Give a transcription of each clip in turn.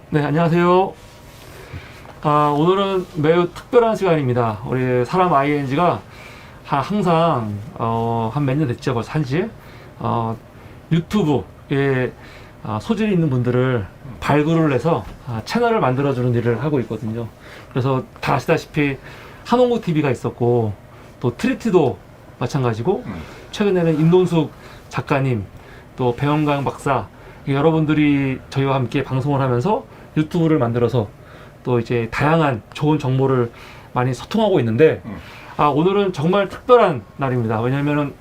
네, 안녕하세요. 오늘은 매우 특별한 시간입니다. 우리 사람 ING가 항상 한 몇 년 됐죠, 벌써 한지 유튜브에 소질이 있는 분들을 발굴을 해서 채널을 만들어주는 일을 하고 있거든요. 그래서 다 아시다시피 한홍구 TV가 있었고 또 트리티도 마찬가지고 최근에는 임동숙 작가님 또 배영강 박사 여러분들이 저희와 함께 방송을 하면서 유튜브를 만들어서 또 이제 다양한 좋은 정보를 많이 소통하고 있는데 오늘은 정말 특별한 날입니다. 왜냐하면은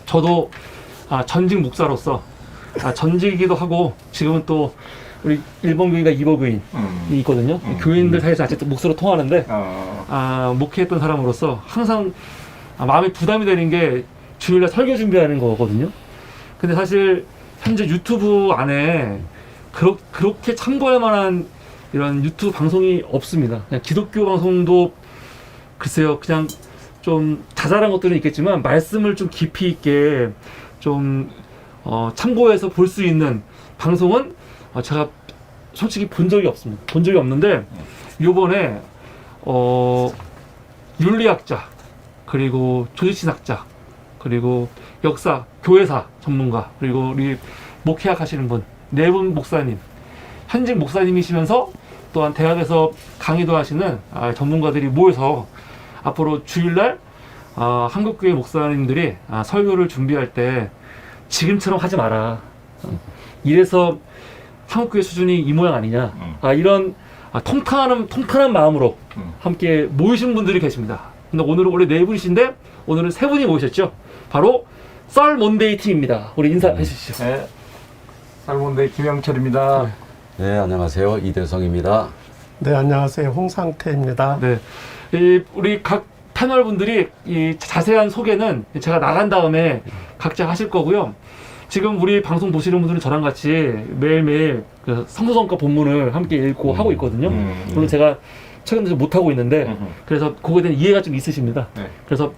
저도 전직 목사로서 전직이기도 하고 지금은 또 우리 일본 교인과 이보 교인이 있거든요. 교인들 사이에서 아직도 목사로 통하는데 목회했던 사람으로서 항상 마음에 부담이 되는 게 주일날 설교 준비하는 거거든요. 근데 사실 현재 유튜브 안에 그렇게 참고할 만한 이런 유튜브 방송이 없습니다. 그냥 기독교 방송도 글쎄요, 그냥 좀 자잘한 것들은 있겠지만 말씀을 좀 깊이 있게 좀 참고해서 볼 수 있는 방송은 제가 솔직히 본 적이 없습니다. 본 적이 없는데 요번에 윤리학자 그리고 조직신학자 그리고 역사 교회사 전문가 그리고 우리 목회학 하시는 분 네 분 목사님 현직 목사님이시면서 또한 대학에서 강의도 하시는 전문가들이 모여서 앞으로 주일날 한국교회 목사님들이 설교를 준비할 때 지금처럼 하지 마라. 이래서 한국교회 수준이 이 모양 아니냐. 이런 통탄한 마음으로 함께 모이신 분들이 계십니다. 근데 오늘은 원래 네 분이신데 오늘은 세 분이 모이셨죠. 바로 썰 먼데이 팀입니다. 우리 인사해 주시죠. 네. 썰먼데이 김영철입니다. 네, 안녕하세요. 이대성입니다. 네, 안녕하세요. 홍상태입니다. 네, 우리 각 패널 분들이 이 자세한 소개는 제가 나간 다음에 각자 하실 거고요. 지금 우리 방송 보시는 분들은 저랑 같이 매일매일 그 성서성과 본문을 함께 읽고 하고 있거든요. 물론 제가 최근에 좀 못하고 있는데 그래서 그거에 대한 이해가 좀 있으십니다. 네. 그래서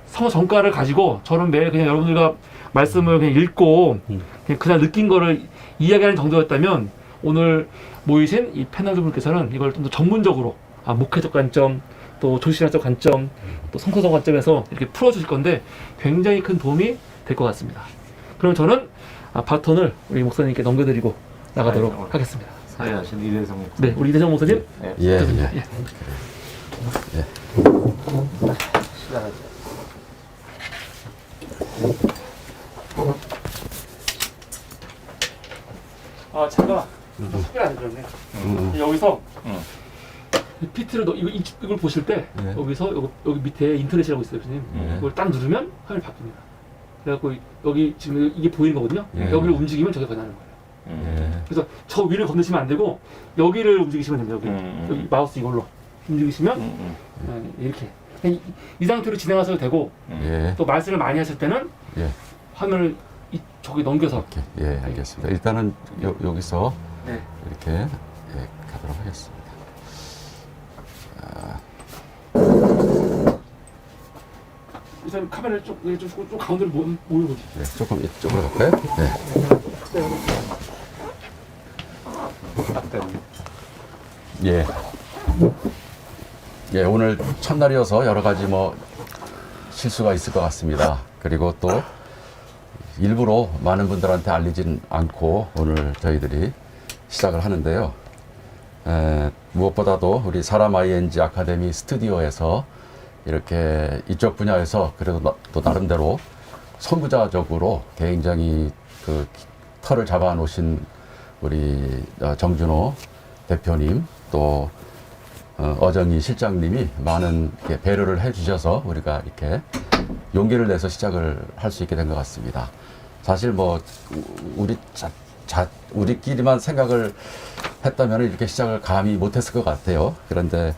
성서성과를 가지고 저는 매일 그냥 여러분들과 말씀을 그냥 읽고 그냥 느낀 거를 이야기하는 정도였다면 오늘 모이신 이 패널분께서는 이걸 좀 더 전문적으로 목회적 관점 또 조시신학적 관점 또 성서적 관점에서 이렇게 풀어주실 건데 굉장히 큰 도움이 될 것 같습니다. 그럼 저는 바톤을 우리 목사님께 넘겨드리고 나가도록 하겠습니다. 사회하신 이대성 목사님. 네, 우리 이대성 목사님. 네. 예. 시작하죠. 제가 소개를 안 해드렸네. 여기서 PT를 이걸 보실 때 여기서 여기 밑에 인터넷이라고 있어요, 교수님. 이걸 딱 누르면 화면이 바뀝니다. 그래갖고 여기 지금 이게 보이는 거거든요. 여기를 움직이면 저게 변하는 거예요. 그래서 저 위를 건드시면 안 되고 여기를 움직이시면 됩니다. 여기 마우스 이걸로 움직이시면 이렇게 이 상태로 진행하셔도 되고 또 말씀을 많이 하실 때는 화면을 저기 넘겨서 알겠습니다. 일단은 여기서 네. 이렇게 가도록 하겠습니다. 일단 카메라를 좀 가운데로 모여보세요. 네, 조금 이쪽으로 갈까요? 네. 오늘 첫날이어서 여러 가지 실수가 있을 것 같습니다. 그리고 또 일부러 많은 분들한테 알리진 않고 오늘 저희들이 시작을 하는데요. 무엇보다도 우리 사람 ING 아카데미 스튜디오에서 이렇게 이쪽 분야에서 그래도 또 나름대로 선구자적으로 굉장히 그 털을 잡아 놓으신 우리 정준호 대표님 또 어정희 실장님이 많은 배려를 해 주셔서 우리가 이렇게 용기를 내서 시작을 할 수 있게 된 것 같습니다. 사실 우리끼리만 생각을 했다면 이렇게 시작을 감히 못했을 것 같아요. 그런데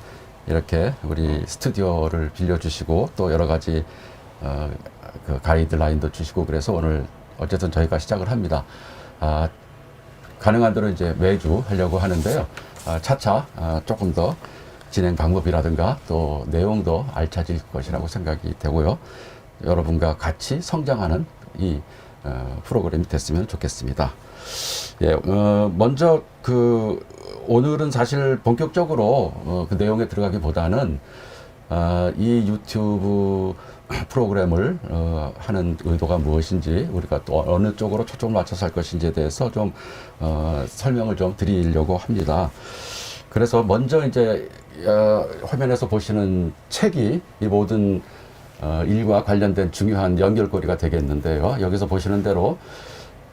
이렇게 우리 스튜디오를 빌려주시고 또 여러 가지 그 가이드라인도 주시고 그래서 오늘 어쨌든 저희가 시작을 합니다. 가능한 대로 이제 매주 하려고 하는데요. 차차 조금 더 진행 방법이라든가 또 내용도 알차질 것이라고 생각이 되고요. 여러분과 같이 성장하는 이 프로그램이 됐으면 좋겠습니다. 먼저 오늘은 사실 본격적으로 그 내용에 들어가기보다는 이 유튜브 프로그램을 하는 의도가 무엇인지 우리가 또 어느 쪽으로 초점을 맞춰서 할 것인지에 대해서 좀 설명을 좀 드리려고 합니다. 그래서 먼저 이제 화면에서 보시는 책이 이 모든 일과 관련된 중요한 연결고리가 되겠는데요. 여기서 보시는 대로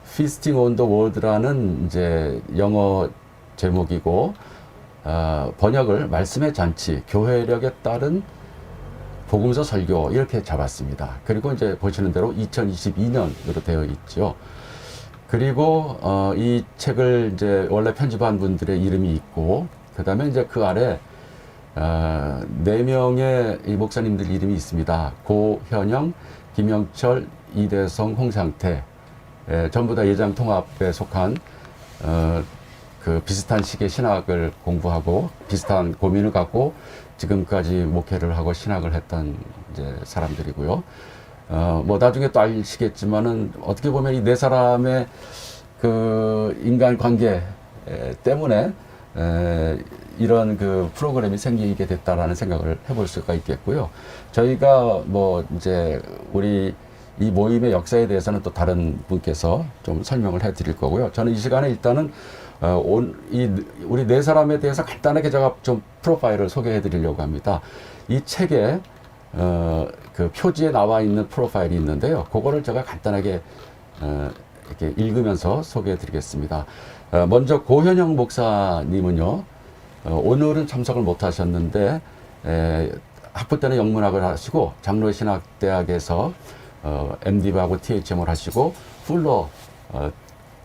Feasting on the World라는 이제 영어 제목이고 번역을 말씀의 잔치, 교회력에 따른 복음서 설교 이렇게 잡았습니다. 그리고 이제 보시는 대로 2022년으로 되어 있죠. 그리고 이 책을 이제 원래 편집한 분들의 이름이 있고 그다음에 이제 그 아래 4명의 이 목사님들 이름이 있습니다. 고현영, 김영철, 이대성, 홍상태 전부 다 예장 통합에 속한 그 비슷한 시기의 신학을 공부하고 비슷한 고민을 갖고 지금까지 목회를 하고 신학을 했던 이제 사람들이고요. 뭐 나중에 또 아시겠지만은 어떻게 보면 이 네 사람의 그 인간 관계 때문에 이런 그 프로그램이 생기게 됐다라는 생각을 해볼 수가 있겠고요. 저희가 뭐 이제 우리 이 모임의 역사에 대해서는 또 다른 분께서 좀 설명을 해드릴 거고요. 저는 이 시간에 일단은 우리 네 사람에 대해서 간단하게 제가 좀 프로파일을 소개해 드리려고 합니다. 이 책에 그 표지에 나와 있는 프로파일이 있는데요. 그거를 제가 간단하게 이렇게 읽으면서 소개해 드리겠습니다. 먼저 고현영 목사님은요, 오늘은 참석을 못 하셨는데 학부 때는 영문학을 하시고 장로신학대학에서 MD하고 THM을 하시고 풀러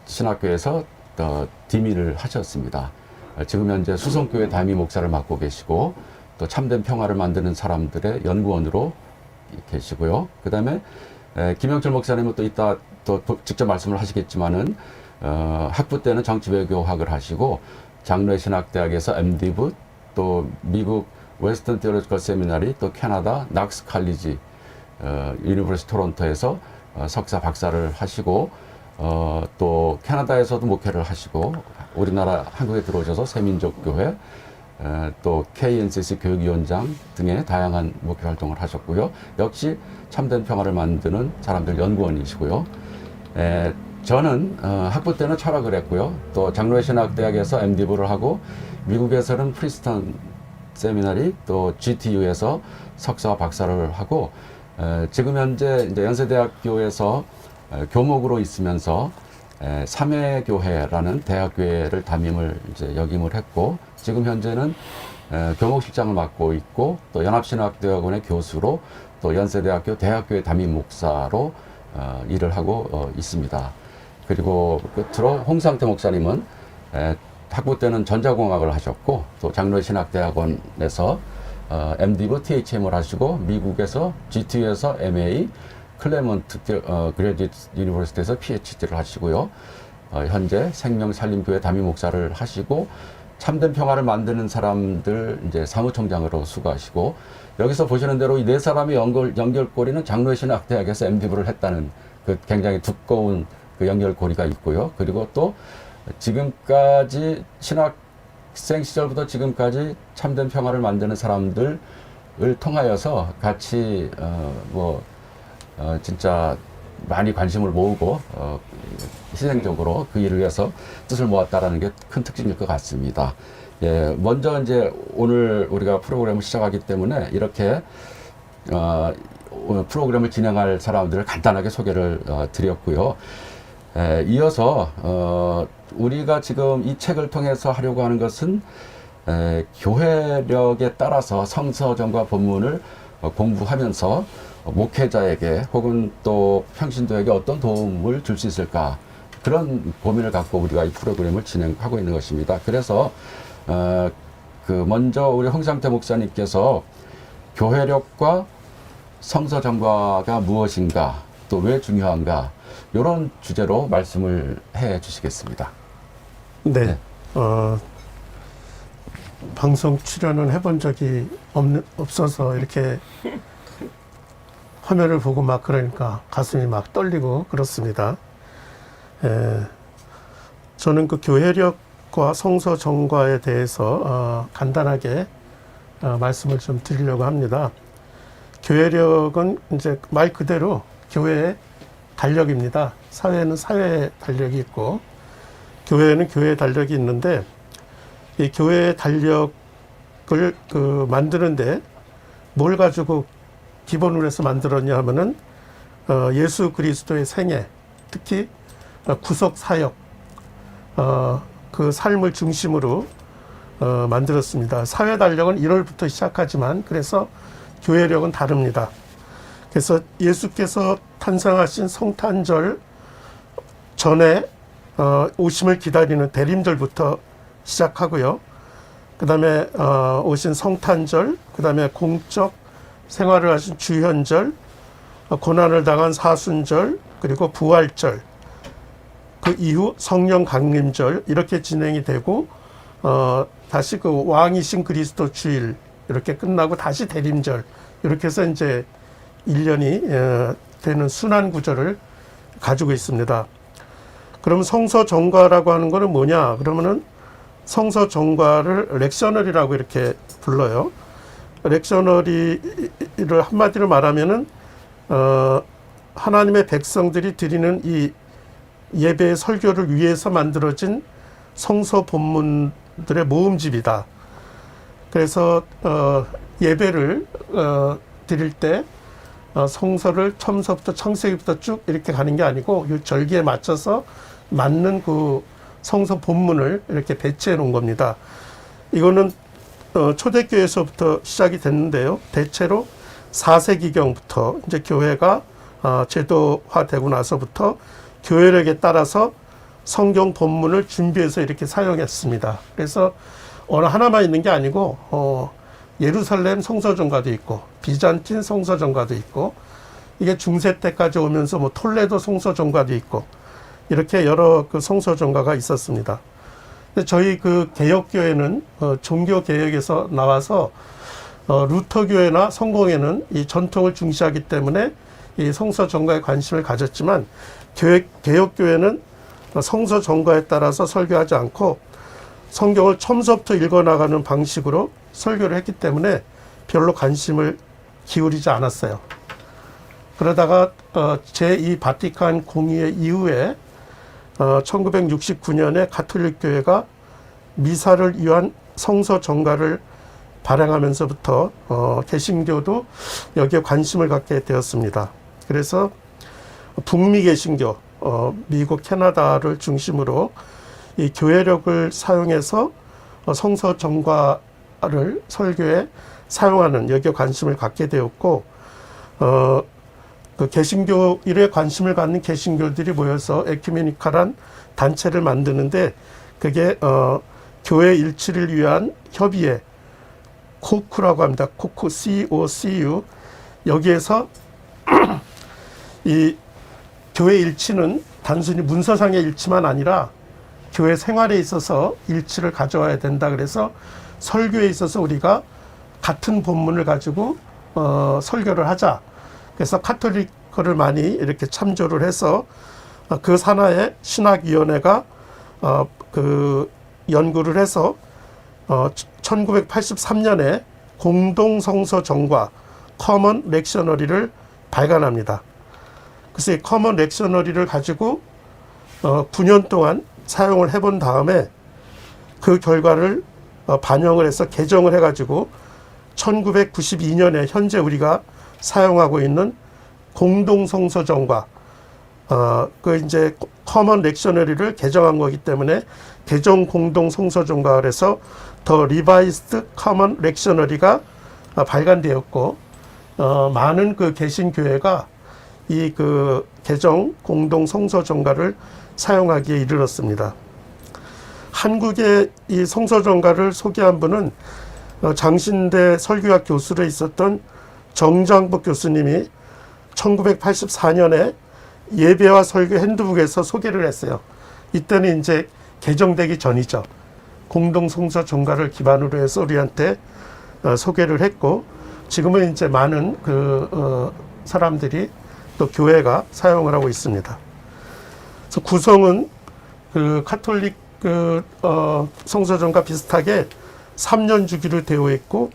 신학교에서 디미를 하셨습니다. 지금 현재 수성교회 담임 목사를 맡고 계시고 또 참된 평화를 만드는 사람들의 연구원으로 계시고요. 그 다음에 김영철 목사님은 또 이따 또 직접 말씀을 하시겠지만은 학부 때는 정치외교학을 하시고 장로신학대학에서 MD부 또 미국 웨스턴 테올로지컬 세미나리 또 캐나다 낙스 칼리지 유니버시티 토론토에서 석사 박사를 하시고 또 캐나다에서도 목회를 하시고 우리나라 한국에 들어오셔서 새민족교회 또 KNCC 교육위원장 등의 다양한 목회 활동을 하셨고요. 역시 참된 평화를 만드는 사람들 연구원이시고요. 저는 학부 때는 철학을 했고요. 또 장로신학대학에서 MD부를 하고 미국에서는 프리스턴 세미나리 또 GTU에서 석사와 박사를 하고 지금 현재 이제 연세대학교에서 교목으로 있으면서 삼회교회라는 대학교회를 담임을 이제 역임을 했고 지금 현재는 교목실장을 맡고 있고 또 연합신학대학원의 교수로 또 연세대학교 대학교회 담임 목사로 일을 하고 있습니다. 그리고 끝으로 홍상태 목사님은 학부 때는 전자공학을 하셨고 또 장로신학대학원에서 MD부 THM을 하시고 미국에서 GTU에서 MA 클레먼트 그레디트 유니버시티에서 PhD를 하시고요. 현재 생명살림교회 담임 목사를 하시고 참된 평화를 만드는 사람들 이제 사무총장으로 수고하시고 여기서 보시는 대로 이 네 사람의 연결고리는 장로신학대학에서 MD부를 했다는 그 굉장히 두꺼운 그 연결고리가 있고요. 그리고 또 지금까지 신학생 시절부터 지금까지 참된 평화를 만드는 사람들을 통하여서 같이 진짜 많이 관심을 모으고 희생적으로 그 일을 위해서 뜻을 모았다라는 게 큰 특징일 것 같습니다. 예, 먼저 이제 오늘 우리가 프로그램을 시작하기 때문에 이렇게 프로그램을 진행할 사람들을 간단하게 소개를 드렸고요. 이어서 우리가 지금 이 책을 통해서 하려고 하는 것은 교회력에 따라서 성서정과 본문을 공부하면서 목회자에게 혹은 또 평신도에게 어떤 도움을 줄 수 있을까 그런 고민을 갖고 우리가 이 프로그램을 진행하고 있는 것입니다. 그래서 먼저 우리 홍상태 목사님께서 교회력과 성서정과가 무엇인가 또 왜 중요한가 이런 주제로 말씀을 해 주시겠습니다. 네. 방송 출연은 해본 적이 없어서 이렇게 화면을 보고 막 그러니까 가슴이 막 떨리고 그렇습니다. 저는 그 교회력 교회력과 성서 정과에 대해서 간단하게 말씀을 좀 드리려고 합니다. 교회력은 이제 말 그대로 교회의 달력입니다. 사회는 사회의 달력이 있고 교회는 교회의 달력이 있는데 이 교회의 달력을 만드는데 뭘 가지고 기본으로 해서 만들었냐 하면은 예수 그리스도의 생애, 특히 구속 사역, 그 삶을 중심으로 만들었습니다. 사회 달력은 1월부터 시작하지만 그래서 교회력은 다릅니다. 그래서 예수께서 탄생하신 성탄절 전에 오심을 기다리는 대림절부터 시작하고요. 그 다음에 오신 성탄절, 그 다음에 공적 생활을 하신 주현절, 고난을 당한 사순절, 그리고 부활절, 그 이후 성령 강림절 이렇게 진행이 되고 다시 그 왕이신 그리스도 주일 이렇게 끝나고 다시 대림절 이렇게 해서 이제 1년이 되는 순환 구조를 가지고 있습니다. 그럼 성서 정과라고 하는 거는 뭐냐? 그러면은 성서 정과를 렉셔너리라고 이렇게 불러요. 렉셔너리를 한마디로 말하면은 하나님의 백성들이 드리는 이 예배의 설교를 위해서 만들어진 성서 본문들의 모음집이다. 그래서 예배를 드릴 때 성서를 처음서부터 창세기부터 쭉 이렇게 가는 게 아니고 이 절기에 맞춰서 맞는 그 성서 본문을 이렇게 배치해 놓은 겁니다. 이거는 초대교회에서부터 시작이 됐는데요. 대체로 4세기경부터 이제 교회가 제도화되고 나서부터 교회력에 따라서 성경 본문을 준비해서 이렇게 사용했습니다. 그래서 어느 하나만 있는 게 아니고 예루살렘 성서정과도 있고 비잔틴 성서정과도 있고 이게 중세 때까지 오면서 뭐 톨레도 성서정과도 있고 이렇게 여러 그 성서정과가 있었습니다. 근데 저희 그 개혁교회는 종교 개혁에서 나와서 루터교회나 성공회는 이 전통을 중시하기 때문에 이 성서정과에 관심을 가졌지만 개혁교회는 성서정과에 따라서 설교하지 않고 성경을 처음부터 읽어나가는 방식으로 설교를 했기 때문에 별로 관심을 기울이지 않았어요. 그러다가 제2 바티칸 공의회 이후에 1969년에 가톨릭 교회가 미사를 위한 성서 정과를 발행하면서부터 개신교도 여기에 관심을 갖게 되었습니다. 그래서 북미 개신교, 미국, 캐나다를 중심으로 이 교회력을 사용해서 성서 정과를 설교에 사용하는 여기에 관심을 갖게 되었고 그 개신교 일에 관심을 갖는 개신교들이 모여서 에큐메니칼한 단체를 만드는데 그게 교회 일치를 위한 협의회 코쿠라고 합니다. 코쿠 COCU 여기에서 이 교회 일치는 단순히 문서상의 일치만 아니라 교회 생활에 있어서 일치를 가져와야 된다. 그래서 설교에 있어서 우리가 같은 본문을 가지고 설교를 하자. 그래서 카톨릭을 많이 이렇게 참조를 해서 그 산하에 신학위원회가 그 연구를 해서 1983년에 공동성서정과 커먼 렉셔너리를 발간합니다. 그래서 이 커먼 렉셔너리를 가지고 9년 동안 사용을 해본 다음에 그 결과를 반영을 해서 개정을 해가지고 1992년에 현재 우리가 사용하고 있는 공동성서정과 그 이제 커먼 렉셔너리를 개정한 거기 때문에 개정 공동성서정과 그래서 더 리바이스드 커먼 렉셔너리가 발간되었고 많은 그 개신교회가 이 그 개정 공동성서정과를 사용하기에 이르렀습니다. 한국의 이 성서정과를 소개한 분은 장신대 설교학 교수로 있었던 정장복 교수님이 1984년에 예배와 설교 핸드북에서 소개를 했어요. 이때는 이제 개정되기 전이죠. 공동성서정과를 기반으로 해서 우리한테 소개를 했고 지금은 이제 많은 그 사람들이 또 교회가 사용을 하고 있습니다. 그래서 구성은 그 카톨릭 성서전과 비슷하게 3년 주기로 되어 있고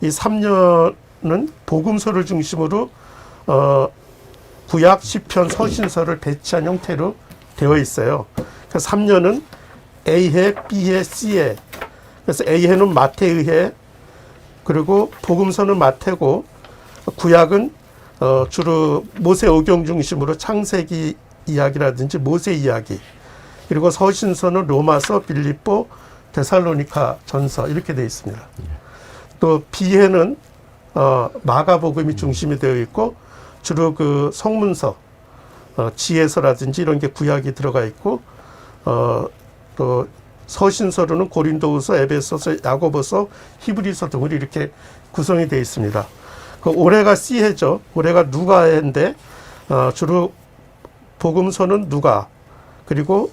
이 3년은 복음서를 중심으로 구약, 시편, 서신서를 배치한 형태로 되어 있어요. 그래서 3년은 A해, B해, C해. 그래서 A해는 마태의해, 그리고 복음서는 마태고, 구약은 주로 모세 오경 중심으로 창세기 이야기라든지 모세 이야기, 그리고 서신서는 로마서, 빌립보, 데살로니가 전서 이렇게 되어 있습니다. 또 B해는 마가복음이 중심이 되어 있고 주로 그 성문서, 지혜서라든지 이런 게 구약이 들어가 있고, 또 서신서로는 고린도후서, 에베소서, 야고보서, 히브리서 등으로 이렇게 구성이 되어 있습니다. 그 올해가 C해죠. 올해가 누가해인데 주로 복음서는 누가, 그리고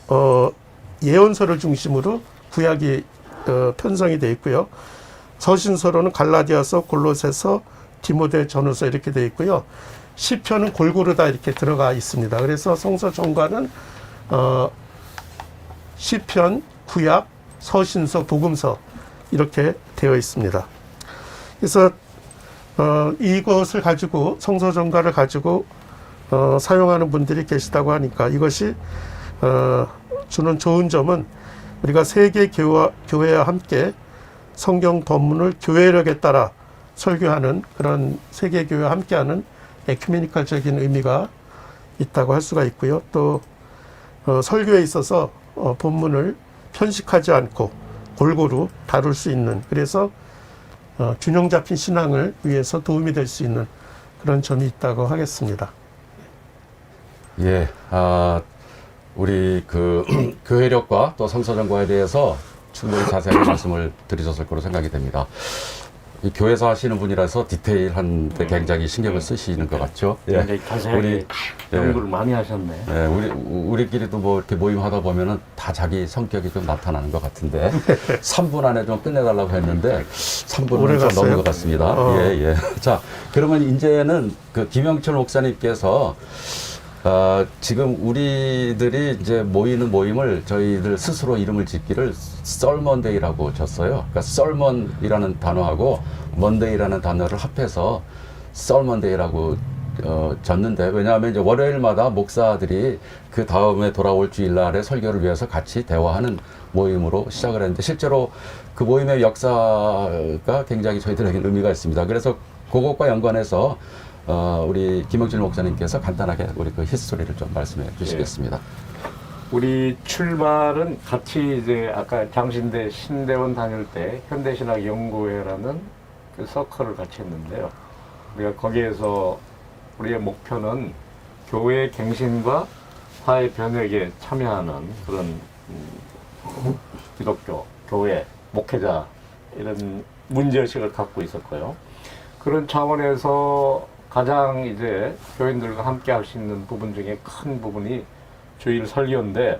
예언서를 중심으로 구약이 편성이 되어 있고요. 서신서로는 갈라디아서, 골로새서, 디모데 전후서 이렇게 되어 있고요. 시편은 골고루 다 이렇게 들어가 있습니다. 그래서 성서 전과는 시편, 구약, 서신서, 복음서 이렇게 되어 있습니다. 그래서 이것을 가지고 성서 전과를 가지고 사용하는 분들이 계시다고 하니까 이것이 주는 좋은 점은 우리가 세계 교회와 함께 성경 본문을 교회력에 따라 설교하는 그런 세계 교회와 함께하는 에큐메니컬적인 의미가 있다고 할 수가 있고요. 또 설교에 있어서 본문을 편식하지 않고 골고루 다룰 수 있는, 그래서 균형 잡힌 신앙을 위해서 도움이 될 수 있는 그런 점이 있다고 하겠습니다. 예, 우리 그 교회력과 또 성서전과에 대해서 충분히 자세하게 말씀을 드리셨을 거로 생각이 됩니다. 이 교회에서 하시는 분이라서 디테일한데 굉장히 신경을 쓰시는 것 같죠. 굉장히 자세하게 연구를 많이 하셨네. 예, 우리끼리도 뭐 이렇게 모임하다 보면은 다 자기 성격이 좀 나타나는 것 같은데 3분 안에 좀 끝내달라고 했는데 3분은 좀 넘은 것 같습니다. 예. 자, 그러면 이제는 그 김영철 목사님께서 지금 우리들이 이제 모이는 모임을 저희들 스스로 이름을 짓기를 썰먼데이라고 졌어요. 그러니까 썰먼이라는 단어하고 먼데이라는 단어를 합해서 썰먼데이라고 졌는데, 왜냐하면 이제 월요일마다 목사들이 그 다음에 돌아올 주일날에 설교를 위해서 같이 대화하는 모임으로 시작을 했는데, 실제로 그 모임의 역사가 굉장히 저희들에게 의미가 있습니다. 그래서 그것과 연관해서 우리 김영철 목사님께서 간단하게 우리 그 히스토리를 좀 말씀해 주시겠습니다. 우리 출발은 같이 이제 아까 장신대 신대원 다닐 때 현대신학연구회라는 그 서클을 같이 했는데요. 우리가 거기에서 우리의 목표는 교회 갱신과 사회 변혁에 참여하는 그런 기독교, 교회, 목회자 이런 문제의식을 갖고 있었고요. 그런 차원에서 가장 이제 교인들과 함께 할 수 있는 부분 중에 큰 부분이 주일 설교인데,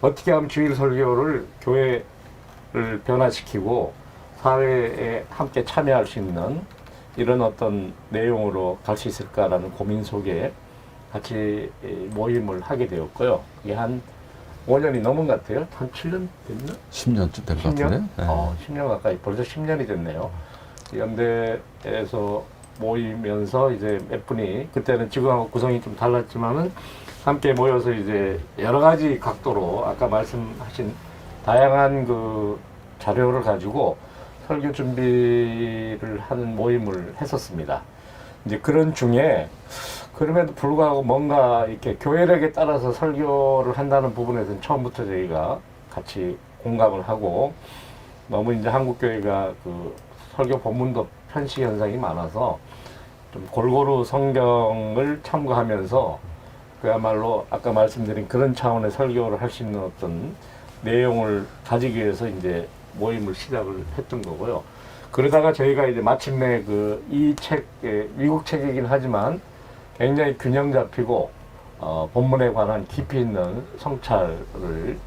어떻게 하면 주일 설교를 교회를 변화시키고 사회에 함께 참여할 수 있는 이런 어떤 내용으로 갈 수 있을까라는 고민 속에 같이 모임을 하게 되었고요. 이게 한 5년이 넘은 것 같아요. 한 7년 됐나? 10년쯤 된 것 같은데. 10년 가까이, 벌써 10년이 됐네요. 연대에서 모이면서 이제 몇 분이, 그때는 지금하고 구성이 좀 달랐지만은 함께 모여서 이제 여러 가지 각도로 아까 말씀하신 다양한 그 자료를 가지고 설교 준비를 하는 모임을 했었습니다. 이제 그런 중에 그럼에도 불구하고 뭔가 이렇게 교회력에 따라서 설교를 한다는 부분에서는 처음부터 저희가 같이 공감을 하고, 너무 이제 한국교회가 그 설교 본문도 편식 현상이 많아서 좀 골고루 성경을 참고하면서 그야말로 아까 말씀드린 그런 차원의 설교를 할 수 있는 어떤 내용을 가지기 위해서 이제 모임을 시작을 했던 거고요. 그러다가 저희가 이제 마침내 그 이 책, 미국 책이긴 하지만 굉장히 균형 잡히고 본문에 관한 깊이 있는 성찰을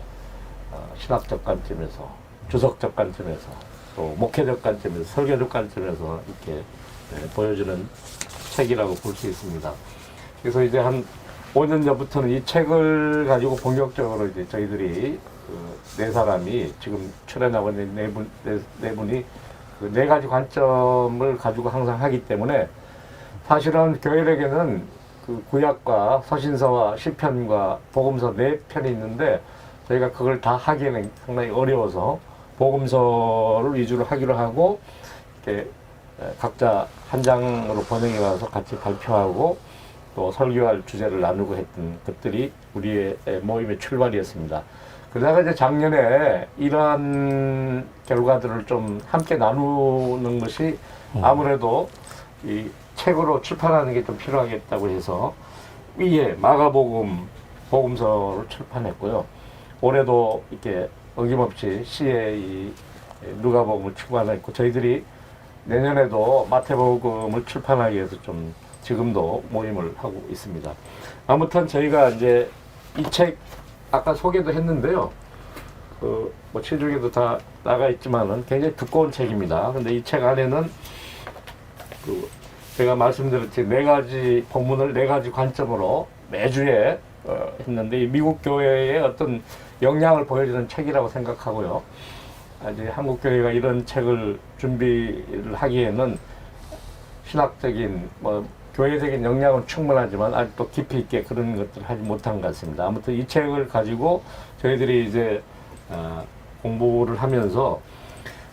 신학적 관점에서, 주석적 관점에서, 또 목회적 관점에서, 설교적 관점에서 이렇게 보여주는 책이라고 볼 수 있습니다. 그래서 이제 한 5년 전부터는 이 책을 가지고 본격적으로 이제 저희들이 네 사람이 지금 출연하고 있는 네 분이 그 네 가지 관점을 가지고 항상 하기 때문에 사실은 교회에게는 그 구약과 서신서와 시편과 복음서 네 편이 있는데 저희가 그걸 다 하기에는 상당히 어려워서 복음서를 위주로 하기로 하고 이렇게 각자 한 장으로 번역해 가서 같이 발표하고 또 설교할 주제를 나누고 했던 것들이 우리의 모임의 출발이었습니다. 그러다가 이제 작년에 이러한 결과들을 좀 함께 나누는 것이 아무래도 이 책으로 출판하는 게 좀 필요하겠다고 해서 위에 마가복음 복음서를 출판했고요. 올해도 이렇게 어김없이 시에 이 누가복음을 출판했고 저희들이 내년에도 마태복음을 출판하기 위해서 좀 지금도 모임을 하고 있습니다. 아무튼 저희가 이제 이 책 아까 소개도 했는데요. 뭐 실중에도 다 나가 있지만은 굉장히 두꺼운 책입니다. 근데 이 책 안에는 제가 말씀드렸듯이 네 가지 본문을 네 가지 관점으로 매주에 했는데 이 미국 교회의 어떤 영향을 보여주는 책이라고 생각하고요. 이제 한국 교회가 이런 책을 준비를 하기에는 신학적인 뭐 교회적인 역량은 충분하지만 아직도 깊이 있게 그런 것들을 하지 못한 것 같습니다. 아무튼 이 책을 가지고 저희들이 이제 공부를 하면서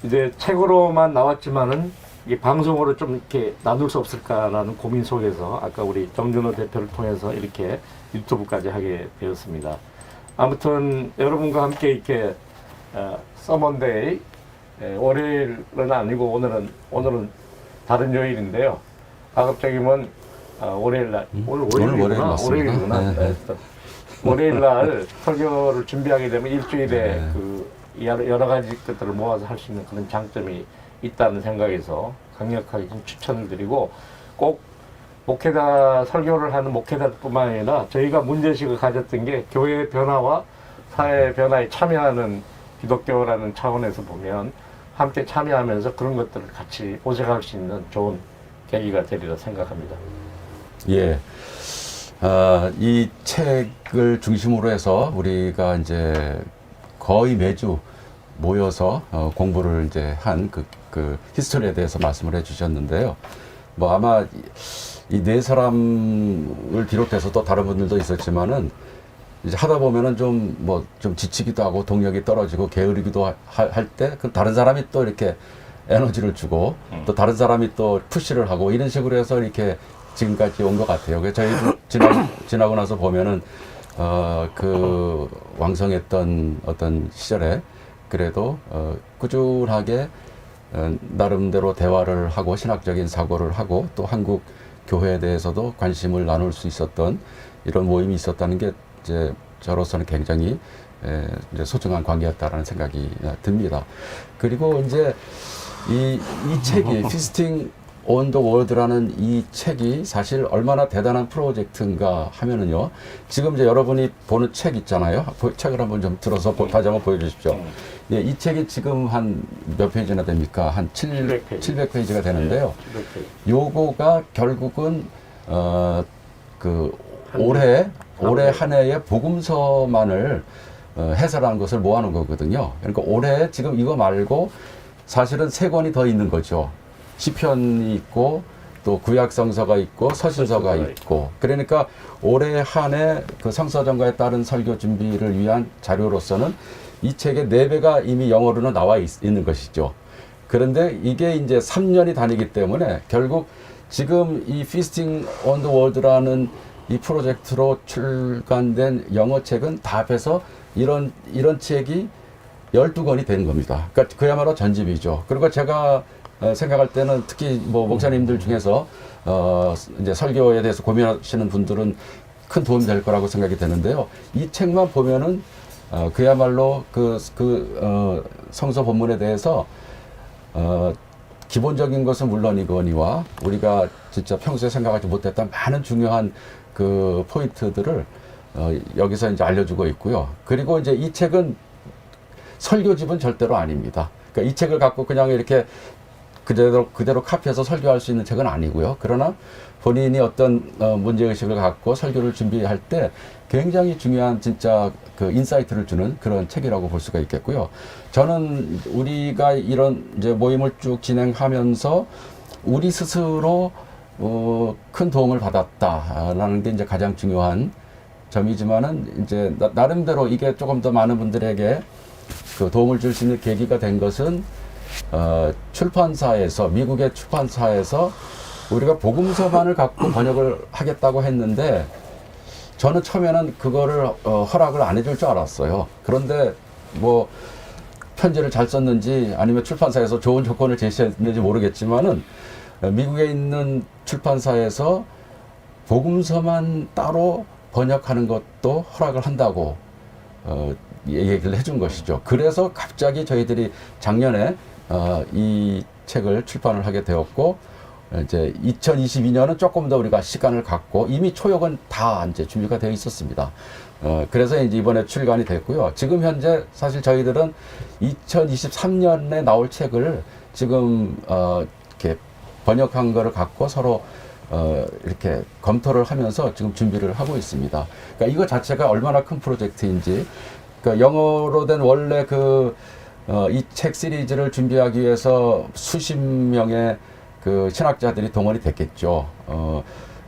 이제 책으로만 나왔지만은 이 방송으로 좀 이렇게 나눌 수 없을까라는 고민 속에서 아까 우리 정준호 대표를 통해서 이렇게 유튜브까지 하게 되었습니다. 아무튼 여러분과 함께 이렇게 서먼데이 월요일은 아니고 오늘은 다른 요일인데요. 가급적이면 월요일날 오늘 월요일이구나. 네. 월요일날 설교를 준비하게 되면 일주일에 그 여러 가지 것들을 모아서 할 수 있는 그런 장점이 있다는 생각에서 강력하게 좀 추천을 드리고 꼭 목회자 설교를 하는 목회자뿐만 아니라 저희가 문제의식을 가졌던 게 교회의 변화와 사회 변화에 참여하는 기독교라는 차원에서 보면 함께 참여하면서 그런 것들을 같이 모색할 수 있는 좋은 계기가 되리라 생각합니다. 예. 이 책을 중심으로 해서 우리가 이제 거의 매주 모여서 공부를 이제 한 그 히스토리에 대해서 말씀을 해 주셨는데요. 뭐 아마 이 네 사람을 비롯해서 또 다른 분들도 있었지만은 이제 하다 보면은 좀 지치기도 하고 동력이 떨어지고 게으르기도 할 때 그 다른 사람이 또 이렇게 에너지를 주고 또 다른 사람이 또 푸시를 하고 이런 식으로 해서 이렇게 지금까지 온 것 같아요. 그래서 저희도 지나고 나서 보면은 그 왕성했던 어떤 시절에 그래도 꾸준하게 나름대로 대화를 하고 신학적인 사고를 하고 또 한국 교회에 대해서도 관심을 나눌 수 있었던 이런 모임이 있었다는 게 이제 저로서는 굉장히 이제 소중한 관계였다라는 생각이 듭니다. 그리고 이제 이 책이 Feasting on the World라는 이 책이 사실 얼마나 대단한 프로젝트인가 하면은요. 지금 이제 여러분이 보는 책 있잖아요. 책을 한번 좀 들어서 다시 한번 보여주십시오. 예, 이 책이 지금 한 몇 페이지나 됩니까? 한 700페이지가 되는데요. 요거가 결국은 올해 한 해의 복음서만을 해설한 것을 모아놓은 거거든요. 그러니까 올해 지금 이거 말고 사실은 3권이 더 있는 거죠. 시편이 있고 또 구약성서가 있고 서신서가 있고 그러니까 올해 한 해 그 성서정가에 따른 설교 준비를 위한 자료로서는 이 책의 4배가 이미 영어로는 나와 있는 것이죠. 그런데 이게 이제 3년이 다니기 때문에 결국 지금 이 Feasting on the World라는 이 프로젝트로 출간된 영어 책은 다 합해서 이런 책이 12권이 된 겁니다. 그러니까 그야말로 전집이죠. 그리고 제가 생각할 때는 특히 뭐 목사님들 중에서 이제 설교에 대해서 고민하시는 분들은 큰 도움이 될 거라고 생각이 되는데요. 이 책만 보면은 그야말로 성서 본문에 대해서 기본적인 것은 물론이거니와 우리가 진짜 평소에 생각하지 못했던 많은 중요한 그 포인트들을 여기서 이제 알려주고 있고요. 그리고 이제 이 책은 설교집은 절대로 아닙니다. 그러니까 이 책을 갖고 그냥 이렇게 그대로 카피해서 설교할 수 있는 책은 아니고요. 그러나 본인이 어떤 문제의식을 갖고 설교를 준비할 때 굉장히 중요한 진짜 그 인사이트를 주는 그런 책이라고 볼 수가 있겠고요. 저는 우리가 이런 이제 모임을 쭉 진행하면서 우리 스스로 큰 도움을 받았다라는 게 이제 가장 중요한 점이지만은 이제 나름대로 이게 조금 더 많은 분들에게 그 도움을 줄 수 있는 계기가 된 것은 출판사에서 미국의 출판사에서 우리가 복음서만을 갖고 번역을 하겠다고 했는데 저는 처음에는 그거를 허락을 안 해줄 줄 알았어요. 그런데 뭐 편지를 잘 썼는지 아니면 출판사에서 좋은 조건을 제시했는지 모르겠지만은 미국에 있는 출판사에서 복음서만 따로 번역하는 것도 허락을 한다고 얘기를 해준 것이죠. 그래서 갑자기 저희들이 작년에 이 책을 출판을 하게 되었고 이제 2022년은 조금 더 우리가 시간을 갖고 이미 초역은 다 이제 준비가 되어 있었습니다. 그래서 이제 이번에 출간이 됐고요. 지금 현재 사실 저희들은 2023년에 나올 책을 지금 이렇게 번역한 거를 갖고 서로 이렇게 검토를 하면서 지금 준비를 하고 있습니다. 그러니까 이거 자체가 얼마나 큰 프로젝트인지, 그러니까 영어로 된 원래 이 책 시리즈를 준비하기 위해서 수십 명의 그 신학자들이 동원이 됐겠죠.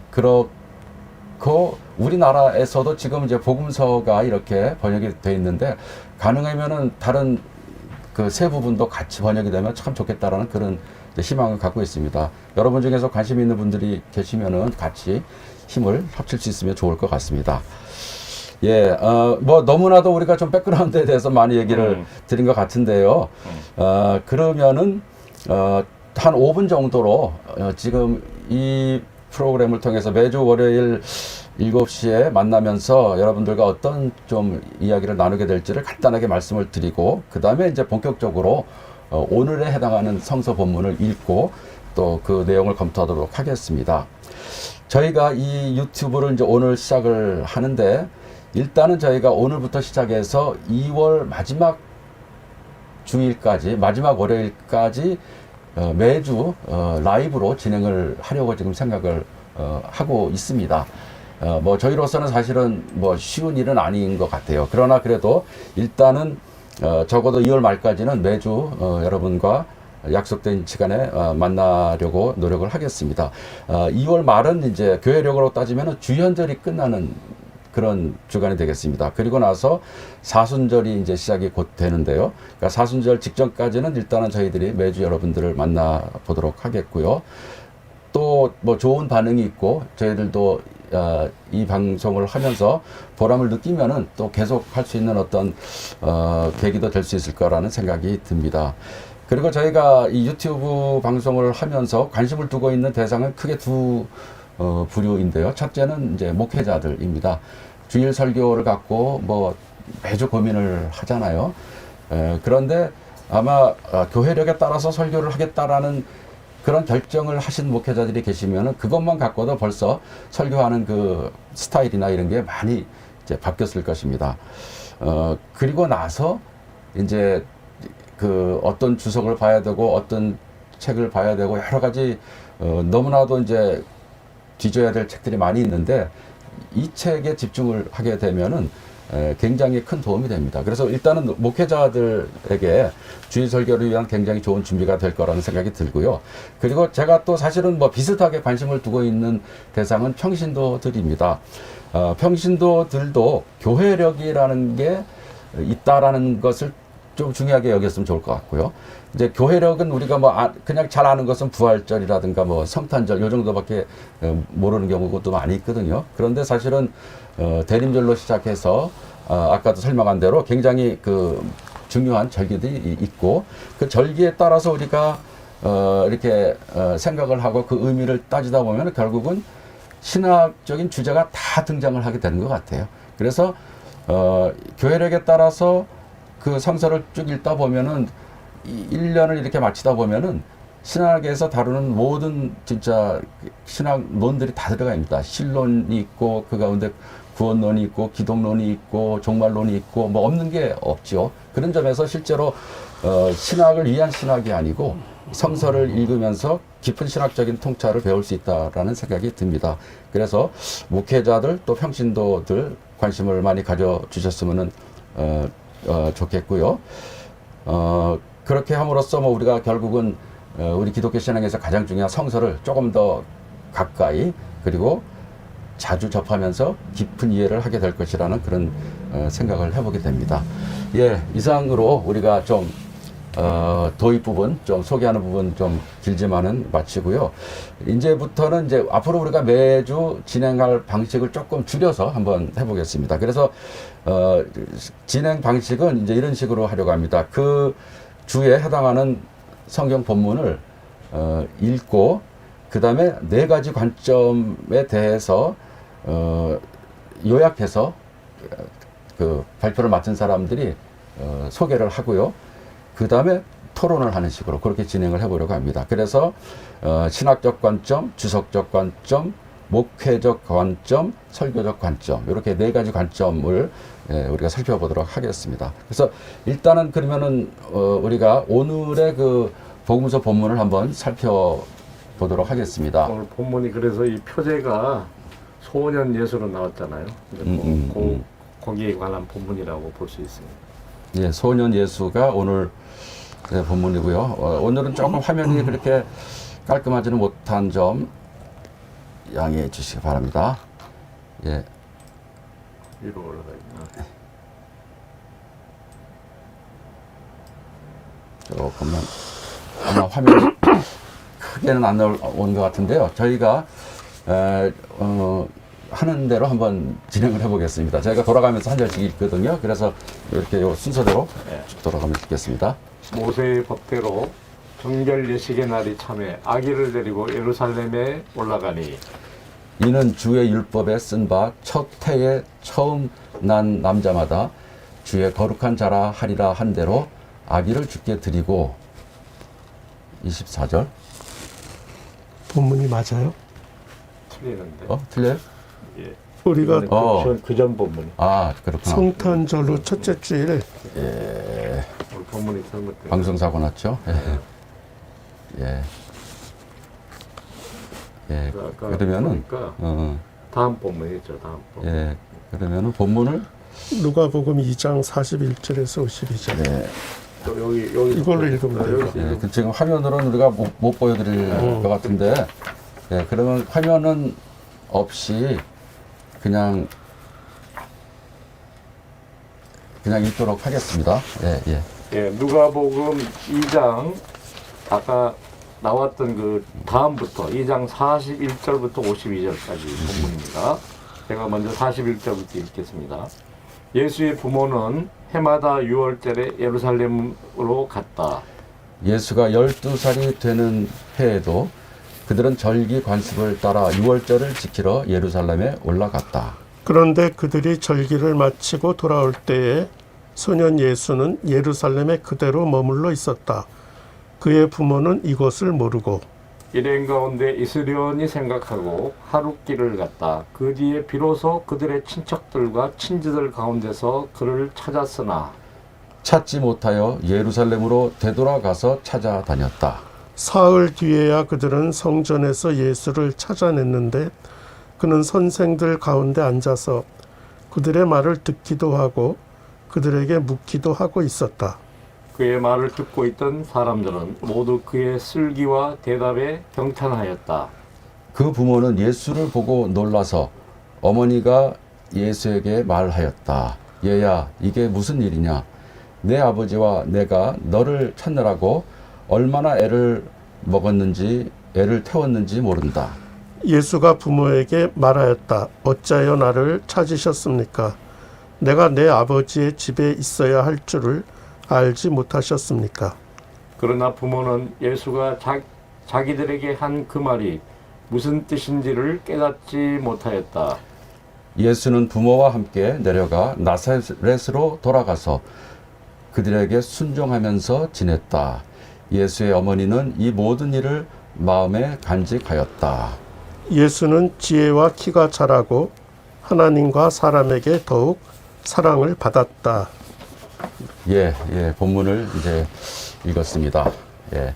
그렇고 우리나라에서도 지금 이제 복음서가 이렇게 번역이 돼 있는데 가능하면은 다른 그 세 부분도 같이 번역이 되면 참 좋겠다라는 그런 희망을 갖고 있습니다. 여러분 중에서 관심 있는 분들이 계시면은 같이 힘을 합칠 수 있으면 좋을 것 같습니다. 예, 뭐 너무나도 우리가 좀 백그라운드에 대해서 많이 얘기를 드린 것 같은데요. 그러면은 한 5분 정도로 지금 이 프로그램을 통해서 매주 월요일 7시에 만나면서 여러분들과 어떤 좀 이야기를 나누게 될지를 간단하게 말씀을 드리고 그 다음에 이제 본격적으로 오늘에 해당하는 성서 본문을 읽고 또 그 내용을 검토하도록 하겠습니다. 저희가 이 유튜브를 이제 오늘 시작을 하는데 일단은 저희가 오늘부터 시작해서 2월 마지막 주일까지 마지막 월요일까지 매주 라이브로 진행을 하려고 지금 생각을 하고 있습니다. 뭐 저희로서는 사실은 뭐 쉬운 일은 아닌 것 같아요. 그러나 그래도 일단은 적어도 2월 말까지는 매주 여러분과 약속된 시간에 만나려고 노력을 하겠습니다. 2월 말은 이제 교회력으로 따지면 주연절이 끝나는 그런 주간이 되겠습니다. 그리고 나서 사순절이 이제 시작이 곧 되는데요. 그러니까 사순절 직전까지는 일단은 저희들이 매주 여러분들을 만나 보도록 하겠고요. 또 뭐 좋은 반응이 있고 저희들도 이 방송을 하면서 보람을 느끼면은 또 계속 할 수 있는 어떤 계기도 될 수 있을 거라는 생각이 듭니다. 그리고 저희가 이 유튜브 방송을 하면서 관심을 두고 있는 대상은 크게 두 부류인데요. 첫째는 이제 목회자들입니다. 주일 설교를 갖고 뭐 매주 고민을 하잖아요. 그런데 아마 교회력에 따라서 설교를 하겠다라는 그런 결정을 하신 목회자들이 계시면은 그것만 갖고도 벌써 설교하는 그 스타일이나 이런 게 많이 이제 바뀌었을 것입니다. 그리고 나서 이제 그 어떤 주석을 봐야 되고 어떤 책을 봐야 되고 여러 가지 너무나도 이제 뒤져야 될 책들이 많이 있는데 이 책에 집중을 하게 되면은 굉장히 큰 도움이 됩니다. 그래서 일단은 목회자들에게 주일 설교를 위한 굉장히 좋은 준비가 될 거라는 생각이 들고요. 그리고 제가 또 사실은 뭐 비슷하게 관심을 두고 있는 대상은 평신도들입니다. 평신도들도 교회력이라는 게 있다라는 것을 좀 중요하게 여겼으면 좋을 것 같고요. 이제 교회력은 우리가 뭐 그냥 잘 아는 것은 부활절이라든가 뭐 성탄절 요 정도밖에 모르는 경우도 많이 있거든요. 그런데 사실은 대림절로 시작해서 아까도 설명한 대로 굉장히 그 중요한 절기들이 있고 그 절기에 따라서 우리가 이렇게 생각을 하고 그 의미를 따지다 보면 결국은 신학적인 주제가 다 등장을 하게 되는 것 같아요. 그래서 교회력에 따라서 그 성서를 쭉 읽다 보면은 1년을 이렇게 마치다 보면은 신학에서 다루는 모든 진짜 신학론들이 다 들어가 있습니다. 신론이 있고 그 가운데 구원론이 있고 기독론이 있고 종말론이 있고 뭐 없는 게 없지요. 그런 점에서 실제로 신학을 위한 신학이 아니고 성서를 읽으면서 깊은 신학적인 통찰을 배울 수 있다라는 생각이 듭니다. 그래서 목회자들 또 평신도들 관심을 많이 가져주셨으면 좋겠고요. 그렇게 함으로써 뭐 우리가 결국은 우리 기독교 신앙에서 가장 중요한 성서를 조금 더 가까이 그리고 자주 접하면서 깊은 이해를 하게 될 것이라는 그런 생각을 해보게 됩니다. 예, 이상으로 우리가 좀 도입 부분 좀 소개하는 부분 좀 길지만은 마치고요. 이제부터는 이제 앞으로 우리가 매주 진행할 방식을 조금 줄여서 한번 해보겠습니다. 그래서 진행 방식은 이제 이런 식으로 하려고 합니다. 그 주에 해당하는 성경 본문을 읽고 그 다음에 4가지 관점에 대해서 요약해서 그 발표를 맡은 사람들이 소개를 하고요. 그 다음에 토론을 하는 식으로 그렇게 진행을 해보려고 합니다. 그래서 신학적 관점, 주석적 관점, 목회적 관점, 설교적 관점 이렇게 4가지 관점을 우리가 살펴보도록 하겠습니다. 그래서 일단은 그러면은 우리가 오늘의 그 복음서 본문을 한번 살펴보도록 하겠습니다. 오늘 본문이 그래서 이 표제가 소년 예수로 나왔잖아요. 거기에 관한 본문이라고 볼 수 있습니다. 예, 소년 예수가 오늘 본문이고요. 오늘은 조금 화면이 그렇게 깔끔하지는 못한 점 양해해 주시기 바랍니다. 예. 위로 올라가 있나? 조금만 아마 화면이 크게는 안 나오는 것 같은데요. 저희가 하는 대로 한번 진행을 해보겠습니다. 저희가 돌아가면서 한 절씩 읽거든요. 그래서 이렇게 요 순서대로 쭉 돌아가면서 읽겠습니다. 모세의 법대로 정결 예식의 날이 참에 아기를 데리고 예루살렘에 올라가니 이는 주의 율법에 쓴 바 첫 해에 처음 난 남자마다 주의 거룩한 자라 하리라 한 대로 아기를 주께 드리고 24절 본문이 맞아요? 틀리는데. 틀려요? 예. 우리가 그전 본문이. 아 그렇구나. 성탄절로 첫째 주일 예. 오늘 본문이 잘못된. 방송사고 났죠? 예. 예. 아까 그러면은 보니까 다음 본문이죠. 다음 본문. 예. 그러면은 본문을 누가복음 2장 41절에서 52절. 예. 또 여기 이걸로 읽으면 돼요. 예. 그 지금 화면으로는 우리가 못 보여드릴 것 같은데, 예. 그러면 화면은 없이 그냥 읽도록 하겠습니다. 예. 예. 예, 누가복음 2장 아까 나왔던 그 다음부터 2장 41절부터 52절까지 본문입니다. 제가 먼저 41절부터 읽겠습니다. 예수의 부모는 해마다 6월절에 예루살렘으로 갔다. 예수가 12살이 되는 해에도 그들은 절기 관습을 따라 6월절을 지키러 예루살렘에 올라갔다. 그런데 그들이 절기를 마치고 돌아올 때에 소년 예수는 예루살렘에 그대로 머물러 있었다. 그의 부모는 이것을 모르고 일행 가운데 있으려니 생각하고 하룻길을 갔다. 그 뒤에 비로소 그들의 친척들과 친지들 가운데서 그를 찾았으나 찾지 못하여 예루살렘으로 되돌아가서 찾아다녔다. 사흘 뒤에야 그들은 성전에서 예수를 찾아냈는데 그는 선생들 가운데 앉아서 그들의 말을 듣기도 하고 그들에게 묻기도 하고 있었다. 그의 말을 듣고 있던 사람들은 모두 그의 슬기와 대답에 경탄하였다. 그 부모는 예수를 보고 놀라서 어머니가 예수에게 말하였다. 얘야, 이게 무슨 일이냐? 내 아버지와 내가 너를 찾느라고 얼마나 애를 먹었는지 애를 태웠는지 모른다. 예수가 부모에게 말하였다. 어찌하여 나를 찾으셨습니까? 내가 내 아버지의 집에 있어야 할 줄을 알지 못하셨습니까? 그러나 부모는 예수가 자기들에게 한 그 말이 무슨 뜻인지를 깨닫지 못하였다. 예수는 부모와 함께 내려가 나사렛으로 돌아가서 그들에게 순종하면서 지냈다. 예수의 어머니는 이 모든 일을 마음에 간직하였다. 예수는 지혜와 키가 자라고 하나님과 사람에게 더욱 사랑을 받았다. 예, 예, 본문을 이제 읽었습니다. 예.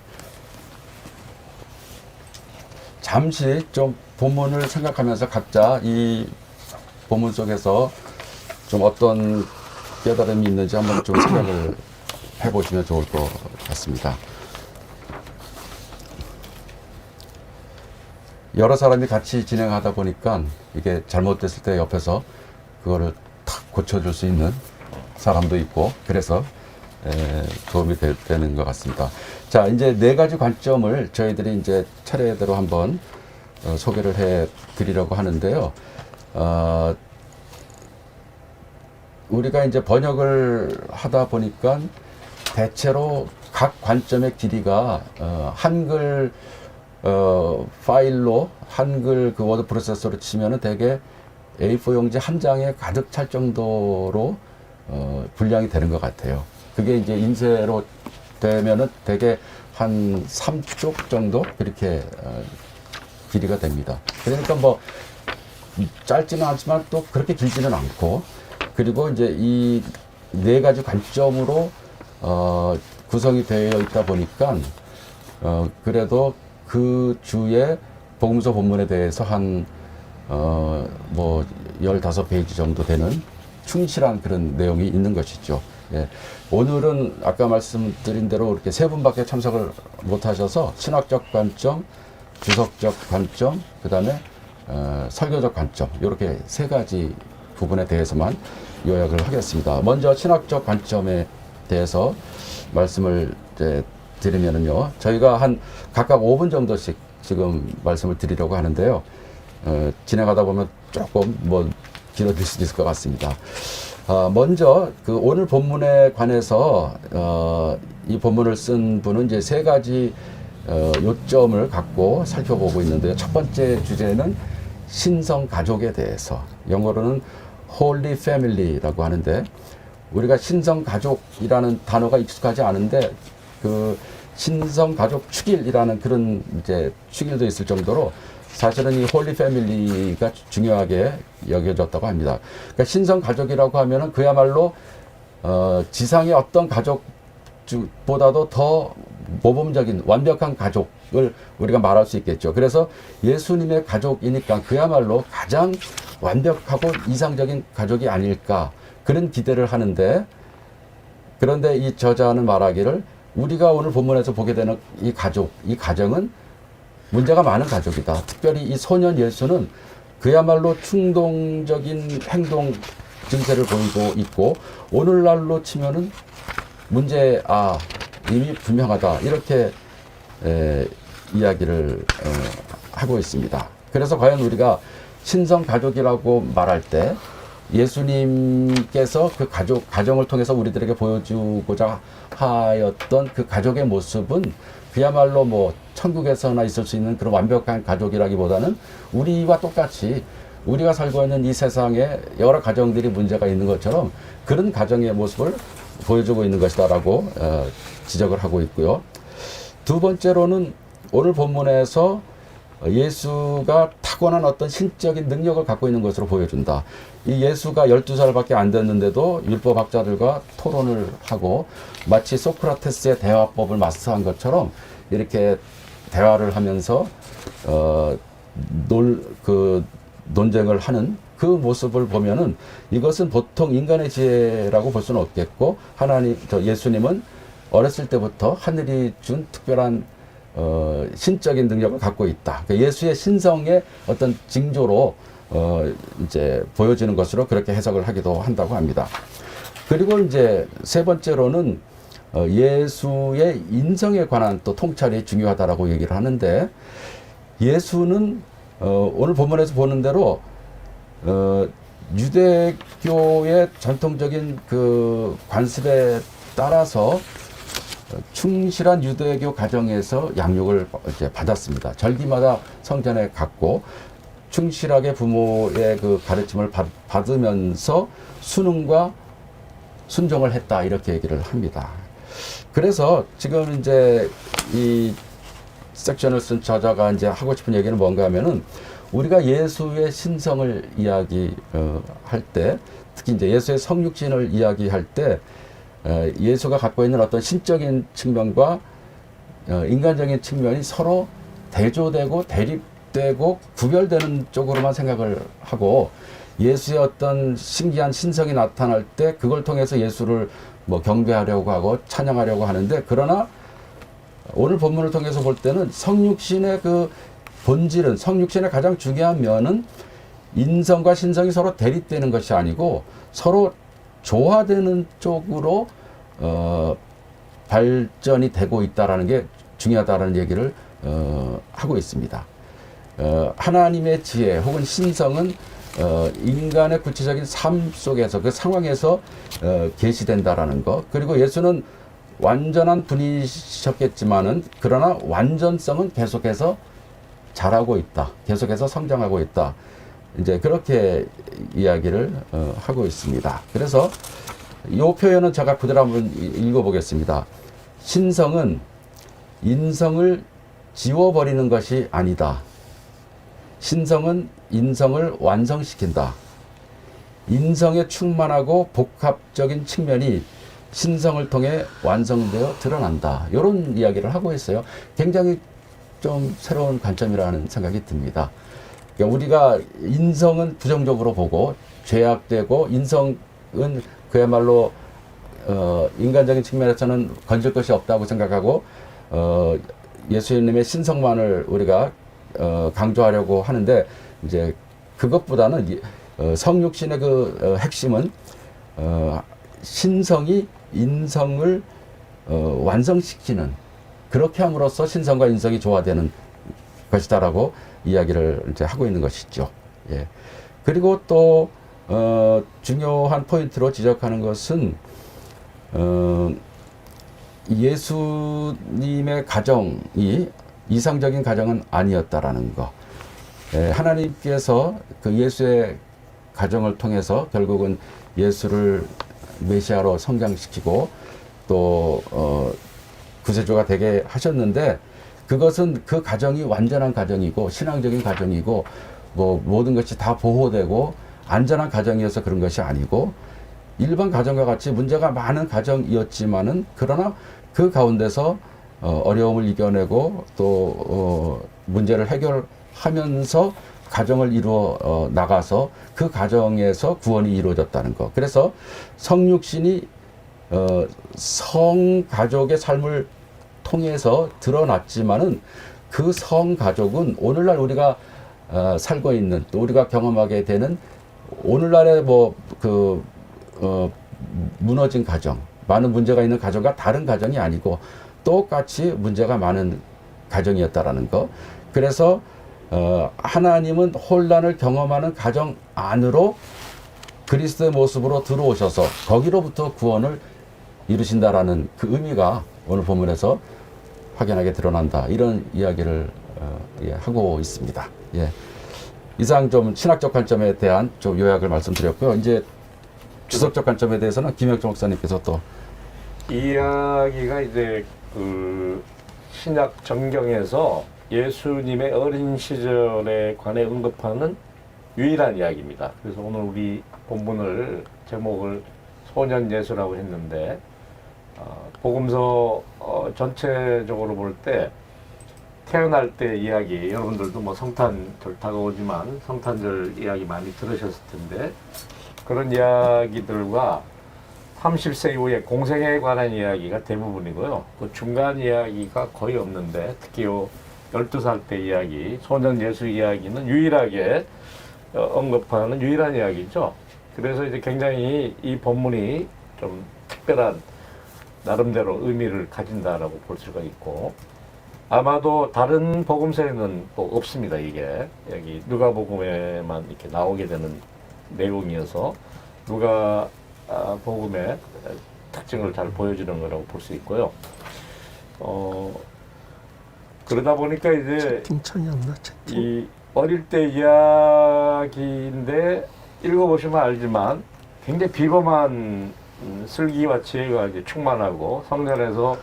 잠시 좀 본문을 생각하면서 각자 이 본문 속에서 좀 어떤 깨달음이 있는지 한번 좀 생각을 해보시면 좋을 것 같습니다. 여러 사람이 같이 진행하다 보니까 이게 잘못됐을 때 옆에서 그거를 탁 고쳐줄 수 있는 사람도 있고, 그래서 도움이 되는 것 같습니다. 자, 이제 네 가지 관점을 저희들이 이제 차례대로 한번 소개를 해 드리려고 하는데요. 우리가 이제 번역을 하다 보니까 대체로 각 관점의 길이가 한글 파일로, 한글 그 워드 프로세서로 치면은 대개 A4 용지 한 장에 가득 찰 정도로 분량이 되는 것 같아요. 그게 이제 인쇄로 되면은 대개 한 3쪽 정도 그렇게 길이가 됩니다. 그러니까 뭐 짧지는 않지만 또 그렇게 길지는 않고, 그리고 이제 이 네 가지 관점으로 구성이 되어 있다 보니까 그래도 그 주에 복음서 본문에 대해서 한 뭐 15페이지 정도 되는 충실한 그런 내용이 있는 것이죠. 예. 오늘은 아까 말씀드린 대로 이렇게 세 분밖에 참석을 못 하셔서 신학적 관점, 주석적 관점, 그 다음에 설교적 관점, 이렇게 세 가지 부분에 대해서만 요약을 하겠습니다. 먼저 신학적 관점에 대해서 말씀을 이제 드리면은요, 저희가 한 각각 5분 정도씩 지금 말씀을 드리려고 하는데요. 진행하다 보면 조금 뭐 길어질 수도 있을 것 같습니다. 먼저 그 오늘 본문에 관해서 이 본문을 쓴 분은 이제 세 가지 요점을 갖고 살펴보고 있는데요. 첫 번째 주제는 신성 가족에 대해서, 영어로는 Holy Family라고 하는데, 우리가 신성 가족이라는 단어가 익숙하지 않은데 그 신성 가족 축일이라는 그런 이제 축일도 있을 정도로 사실은 이 홀리 패밀리가 중요하게 여겨졌다고 합니다. 그러니까 신성 가족이라고 하면은 그야말로 지상의 어떤 가족보다도 더 모범적인 완벽한 가족을 우리가 말할 수 있겠죠. 그래서 예수님의 가족이니까 그야말로 가장 완벽하고 이상적인 가족이 아닐까, 그런 기대를 하는데, 그런데 이 저자는 말하기를 우리가 오늘 본문에서 보게 되는 이 가족, 이 가정은 문제가 많은 가족이다. 특별히 이 소년 예수는 그야말로 충동적인 행동 증세를 보이고 있고, 오늘날로 치면은 이미 분명하다, 이렇게 이야기를 하고 있습니다. 그래서 과연 우리가 신성 가족이라고 말할 때 예수님께서 그 가정을 통해서 우리들에게 보여주고자 하였던 그 가족의 모습은 그야말로 뭐 천국에서나 있을 수 있는 그런 완벽한 가족이라기보다는 우리와 똑같이 우리가 살고 있는 이 세상에 여러 가정들이 문제가 있는 것처럼 그런 가정의 모습을 보여주고 있는 것이다라고 지적을 하고 있고요. 두 번째로는 오늘 본문에서 예수가 타고난 어떤 신적인 능력을 갖고 있는 것으로 보여준다. 이 예수가 12살밖에 안 됐는데도 율법학자들과 토론을 하고 마치 소크라테스의 대화법을 마스터한 것처럼 이렇게 대화를 하면서 논쟁을 하는 그 모습을 보면은 이것은 보통 인간의 지혜라고 볼 수는 없겠고, 예수님은 어렸을 때부터 하늘이 준 특별한 신적인 능력을 갖고 있다. 그러니까 예수의 신성의 어떤 징조로 이제 보여지는 것으로 그렇게 해석을 하기도 한다고 합니다. 그리고 이제 세 번째로는 예수의 인성에 관한 또 통찰이 중요하다라고 얘기를 하는데, 예수는 오늘 본문에서 보는 대로 유대교의 전통적인 그 관습에 따라서 충실한 유대교 가정에서 양육을 이제 받았습니다. 절기마다 성전에 갔고 충실하게 부모의 그 가르침을 받으면서 순응과 순종을 했다, 이렇게 얘기를 합니다. 그래서 지금 이제 이 섹션을 쓴 저자가 이제 하고 싶은 얘기는 뭔가 하면은 우리가 예수의 신성을 할 때, 특히 이제 예수의 성육신을 이야기할 때 예수가 갖고 있는 어떤 신적인 측면과 인간적인 측면이 서로 대조되고 대립되고 구별되는 쪽으로만 생각을 하고, 예수의 어떤 신기한 신성이 나타날 때 그걸 통해서 예수를 뭐 경배하려고 하고 찬양하려고 하는데, 그러나 오늘 본문을 통해서 볼 때는 성육신의 그 본질은, 성육신의 가장 중요한 면은 인성과 신성이 서로 대립되는 것이 아니고 서로 조화되는 쪽으로 발전이 되고 있다라는 게 중요하다라는 얘기를 하고 있습니다. 하나님의 지혜 혹은 신성은 인간의 구체적인 삶 속에서, 그 상황에서 계시된다라는 것. 그리고 예수는 완전한 분이셨겠지만은, 그러나 완전성은 계속해서 자라고 있다, 계속해서 성장하고 있다, 이제 그렇게 이야기를 하고 있습니다. 그래서 이 표현은 제가 그대로 한번 읽어보겠습니다. 신성은 인성을 지워버리는 것이 아니다. 신성은 인성을 완성시킨다. 인성에 충만하고 복합적인 측면이 신성을 통해 완성되어 드러난다. 이런 이야기를 하고 있어요. 굉장히 좀 새로운 관점이라는 생각이 듭니다. 그러니까 우리가 인성은 부정적으로 보고 죄악되고, 인성은 그야말로 인간적인 측면에서는 건질 것이 없다고 생각하고 예수님의 신성만을 우리가 강조하려고 하는데, 이제 그것보다는 성육신의 그 핵심은 신성이 인성을 완성시키는, 그렇게 함으로써 신성과 인성이 조화되는 것이다라고 이야기를 이제 하고 있는 것이죠. 예. 그리고 또 중요한 포인트로 지적하는 것은 예수님의 가정이 이상적인 가정은 아니었다라는 거. 예, 하나님께서 그 예수의 가정을 통해서 결국은 예수를 메시아로 성장시키고 또 구세주가 되게 하셨는데, 그것은 그 가정이 완전한 가정이고 신앙적인 가정이고 뭐 모든 것이 다 보호되고 안전한 가정이어서 그런 것이 아니고, 일반 가정과 같이 문제가 많은 가정이었지만은, 그러나 그 가운데서 어려움을 이겨내고 또 문제를 해결하면서 가정을 이루어 나가서 그 가정에서 구원이 이루어졌다는 것. 그래서 성육신이 성가족의 삶을 통해서 드러났지만은, 그 성가족은 오늘날 우리가 살고 있는, 또 우리가 경험하게 되는 오늘날의 무너진 가정, 많은 문제가 있는 가정과 다른 가정이 아니고 똑같이 문제가 많은 가정이었다라는 거. 그래서 하나님은 혼란을 경험하는 가정 안으로 그리스도의 모습으로 들어오셔서 거기로부터 구원을 이루신다라는 그 의미가 오늘 본문에서 확연하게 드러난다, 이런 이야기를 하고 있습니다. 예. 이상 좀 신학적 관점에 대한 좀 요약을 말씀드렸고요. 이제 주석적 관점에 대해서는 김혁정 목사님께서 또 이야기가 이제 그 신약 정경에서 예수님의 어린 시절에 관해 언급하는 유일한 이야기입니다. 그래서 오늘 우리 본문을 제목을 소년 예수라고 했는데, 복음서 전체적으로 볼 때 태어날 때 이야기, 여러분들도 뭐 성탄절 다가오지만 성탄절 이야기 많이 들으셨을 텐데, 그런 이야기들과 30세 이후의 공생에 관한 이야기가 대부분이고요. 그 중간 이야기가 거의 없는데, 특히 요 12살 때 이야기, 소년 예수 이야기는 유일하게 언급하는 유일한 이야기죠. 그래서 이제 굉장히 이 본문이 좀 특별한 나름대로 의미를 가진다라고 볼 수가 있고, 아마도 다른 복음서에는 또 없습니다. 이게 여기 누가복음에만 이렇게 나오게 되는 내용이어서 누가복음의 특징을 잘 보여주는 거라고 볼 수 있고요. 그러다 보니까 이제 채팅창이 없나? 채팅. 이 어릴 때 이야기인데 읽어보시면 알지만 굉장히 비범한 슬기와 지혜가 이제 충만하고, 성전에서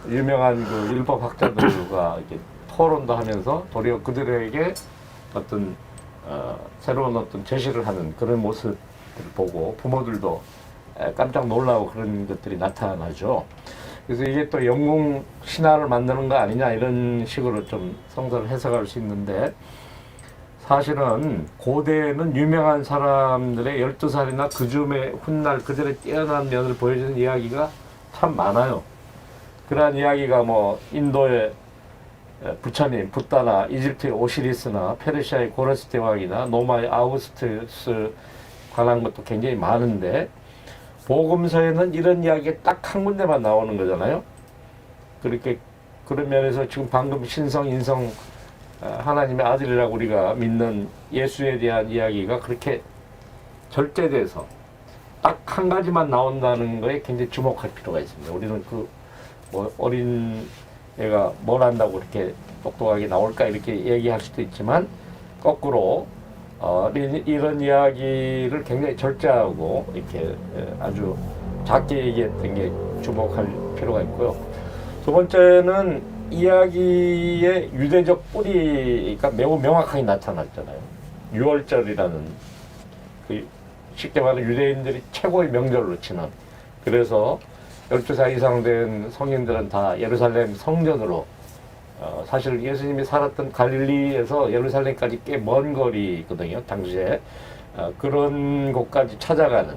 유명한 그 율법학자들과 이렇게 토론도 하면서 도리어 그들에게 어떤 새로운 어떤 제시를 하는 그런 모습을 보고 부모들도 깜짝 놀라고 그런 것들이 나타나죠. 그래서 이게 또 영웅 신화를 만드는 거 아니냐 이런 식으로 좀 성서를 해석할 수 있는데, 사실은 고대에는 유명한 사람들의 12살이나 그 즈음에 훗날 그들의 뛰어난 면을 보여주는 이야기가 참 많아요. 그러한 이야기가 뭐 인도의 부처님, 붓다나 이집트의 오시리스나 페르시아의 고레스 대왕이나 로마의 아우구스투스 관한 것도 굉장히 많은데, 복음서에는 이런 이야기가 딱 한 군데만 나오는 거잖아요. 그렇게 그런 면에서 지금 방금 신성, 인성, 하나님의 아들이라고 우리가 믿는 예수에 대한 이야기가 그렇게 절제돼서 딱 한 가지만 나온다는 거에 굉장히 주목할 필요가 있습니다. 우리는 뭐 어린 애가 뭘 한다고 그렇게 똑똑하게 나올까 이렇게 얘기할 수도 있지만, 거꾸로 이런 이야기를 굉장히 절제하고 이렇게 아주 작게 얘기했던 게 주목할 필요가 있고요. 두 번째는 이야기의 유대적 뿌리가 매우 명확하게 나타났잖아요. 유월절이라는 그 쉽게 말하면 유대인들이 최고의 명절로 치는, 그래서 12살 이상 된 성인들은 다 예루살렘 성전으로, 사실 예수님이 살았던 갈릴리에서 예루살렘까지 꽤 먼 거리거든요, 당시에. 그런 곳까지 찾아가는,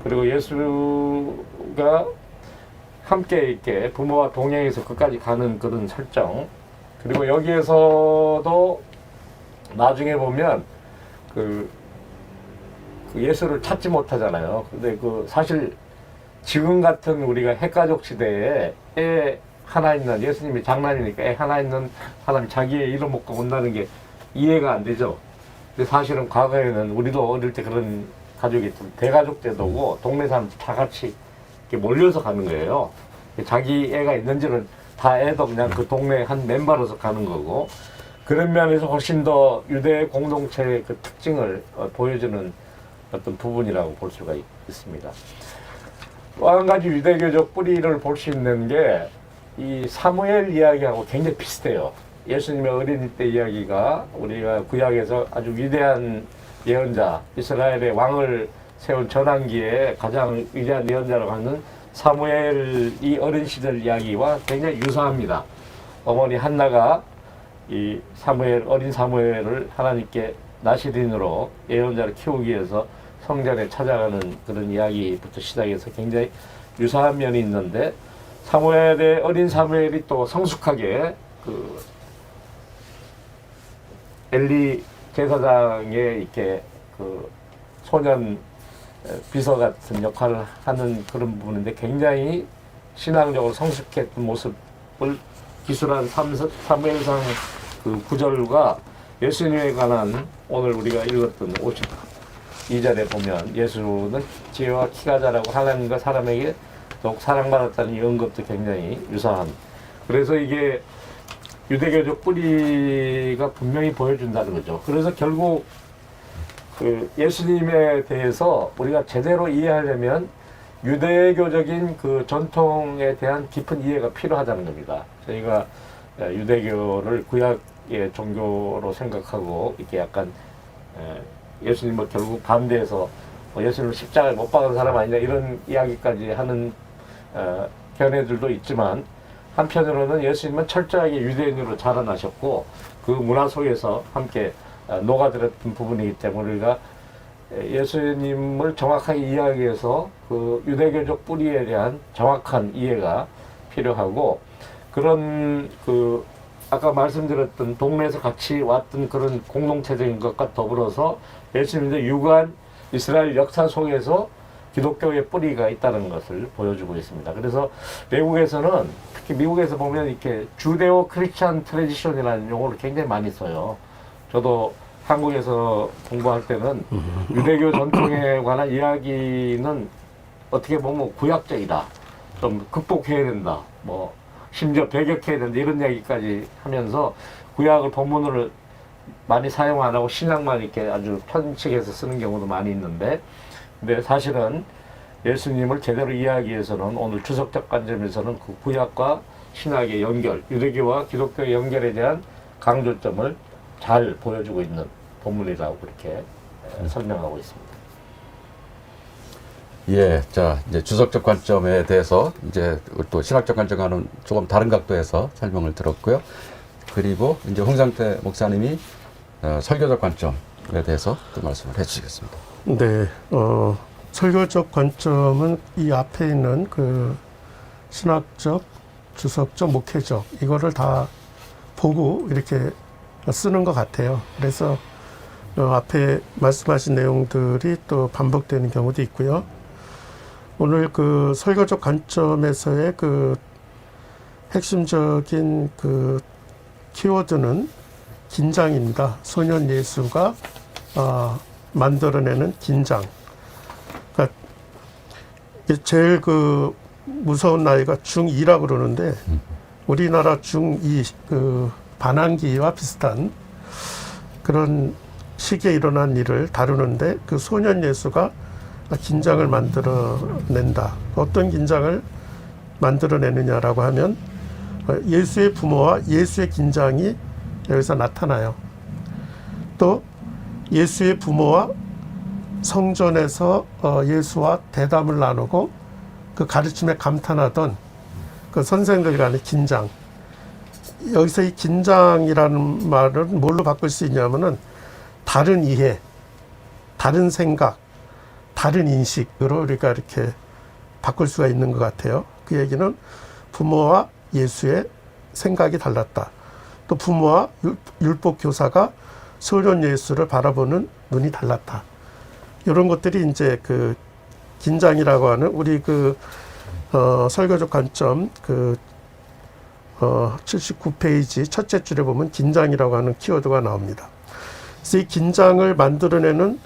그리고 예수가 함께 이렇게 부모와 동행해서 그까지 가는 그런 설정. 그리고 여기에서도 나중에 보면 그 예수를 찾지 못하잖아요. 근데 사실 지금 같은 우리가 핵가족 시대에 애 하나 있는, 예수님이 장난이니까 애 하나 있는 사람이 자기의 이름 먹고 온다는 게 이해가 안 되죠. 근데 사실은 과거에는 우리도 어릴 때 그런 가족이 좀 대가족 제도고, 동네 사람들 다 같이 이렇게 몰려서 가는 거예요. 자기 애가 있는지는 다 애도 그냥 그 동네 한 멤버로서 가는 거고, 그런 면에서 훨씬 더 유대 공동체의 그 특징을 보여주는 어떤 부분이라고 볼 수가 있습니다. 또 한 가지 유대교적 뿌리를 볼 수 있는 게 이 사무엘 이야기하고 굉장히 비슷해요. 예수님의 어린이 때 이야기가 우리가 구약에서 아주 위대한 예언자, 이스라엘의 왕을 세운 전환기에 가장 위대한 예언자라고 하는 사무엘이 어린 시절 이야기와 굉장히 유사합니다. 어머니 한나가 이 어린 사무엘을 하나님께 나시린으로 예언자를 키우기 위해서 성전에 찾아가는 그런 이야기부터 시작해서 굉장히 유사한 면이 있는데, 어린 사무엘이 또 성숙하게 엘리 제사장의 이렇게 소년 비서 같은 역할을 하는 그런 부분인데, 굉장히 신앙적으로 성숙했던 모습을 기술한 사무엘상 그 구절과 예수님에 관한 오늘 우리가 읽었던 52절에 보면 예수는 지혜와 키가 자라고 하나님과 사람에게 더욱 사랑받았다는 이 언급도 굉장히 유사한, 그래서 이게 유대교적 뿌리가 분명히 보여준다는 거죠. 그래서 결국 예수님에 대해서 우리가 제대로 이해하려면 유대교적인 그 전통에 대한 깊은 이해가 필요하다는 겁니다. 저희가 유대교를 구약의 종교로 생각하고 이렇게 약간 예수님을 결국 반대해서 예수님을 십자가에 못 박은 사람 아니냐 이런 이야기까지 하는 견해들도 있지만, 한편으로는 예수님은 철저하게 유대인으로 자라나셨고 그 문화 속에서 함께 녹아들었던 부분이기 때문에 우리가 예수님을 정확하게 이해하기 위해서 그 유대교적 뿌리에 대한 정확한 이해가 필요하고, 그런 아까 말씀드렸던 동네에서 같이 왔던 그런 공동체적인 것과 더불어서 예수님의 유구한 이스라엘 역사 속에서 기독교의 뿌리가 있다는 것을 보여주고 있습니다. 그래서 외국에서는, 특히 미국에서 보면 이렇게 주데오 크리스찬 트레디션이라는 용어를 굉장히 많이 써요. 저도 한국에서 공부할 때는 유대교 전통에 관한 이야기는 어떻게 보면 구약적이다, 좀 극복해야 된다, 뭐 심지어 배격해야 된다 이런 얘기까지 하면서 구약을 본문으로 많이 사용 안 하고 신약만 이렇게 아주 편식해서 쓰는 경우도 많이 있는데, 근데 사실은 예수님을 제대로 이해하기 위해서는 오늘 추석적 관점에서는 그 구약과 신약의 연결, 유대교와 기독교의 연결에 대한 강조점을 잘 보여주고 있는 본문이라고 그렇게 설명하고 있습니다. 예, 자 이제 주석적 관점에 대해서 이제 또 신학적 관점과는 조금 다른 각도에서 설명을 들었고요. 그리고 이제 홍상태 목사님이 설교적 관점에 대해서 또 말씀을 해주시겠습니다. 네, 설교적 관점은 이 앞에 있는 그 신학적, 주석적, 목회적 이거를 다 보고 이렇게 쓰는 것 같아요. 그래서 앞에 말씀하신 내용들이 또 반복되는 경우도 있고요. 오늘 그 설교적 관점에서의 그 핵심적인 그 키워드는 긴장입니다. 소년 예수가 만들어내는 긴장. 그러니까 제일 그 무서운 나이가 중2라고 그러는데 우리나라 중2 그 반항기와 비슷한 그런 시기에 일어난 일을 다루는데 그 소년 예수가 긴장을 만들어낸다. 어떤 긴장을 만들어내느냐라고 하면 예수의 부모와 예수의 긴장이 여기서 나타나요. 또 예수의 부모와 성전에서 예수와 대담을 나누고 그 가르침에 감탄하던 그 선생들 간의 긴장. 여기서 이 긴장이라는 말은 뭘로 바꿀 수 있냐면은 다른 이해, 다른 생각, 다른 인식으로 우리가 이렇게 바꿀 수가 있는 것 같아요. 그 얘기는 부모와 예수의 생각이 달랐다. 또 부모와 율법 교사가 소년 예수를 바라보는 눈이 달랐다. 이런 것들이 이제 그 긴장이라고 하는 우리 그 설교적 관점 그 79페이지 첫째 줄에 보면 긴장이라고 하는 키워드가 나옵니다. 그래서 이 긴장을 만들어내는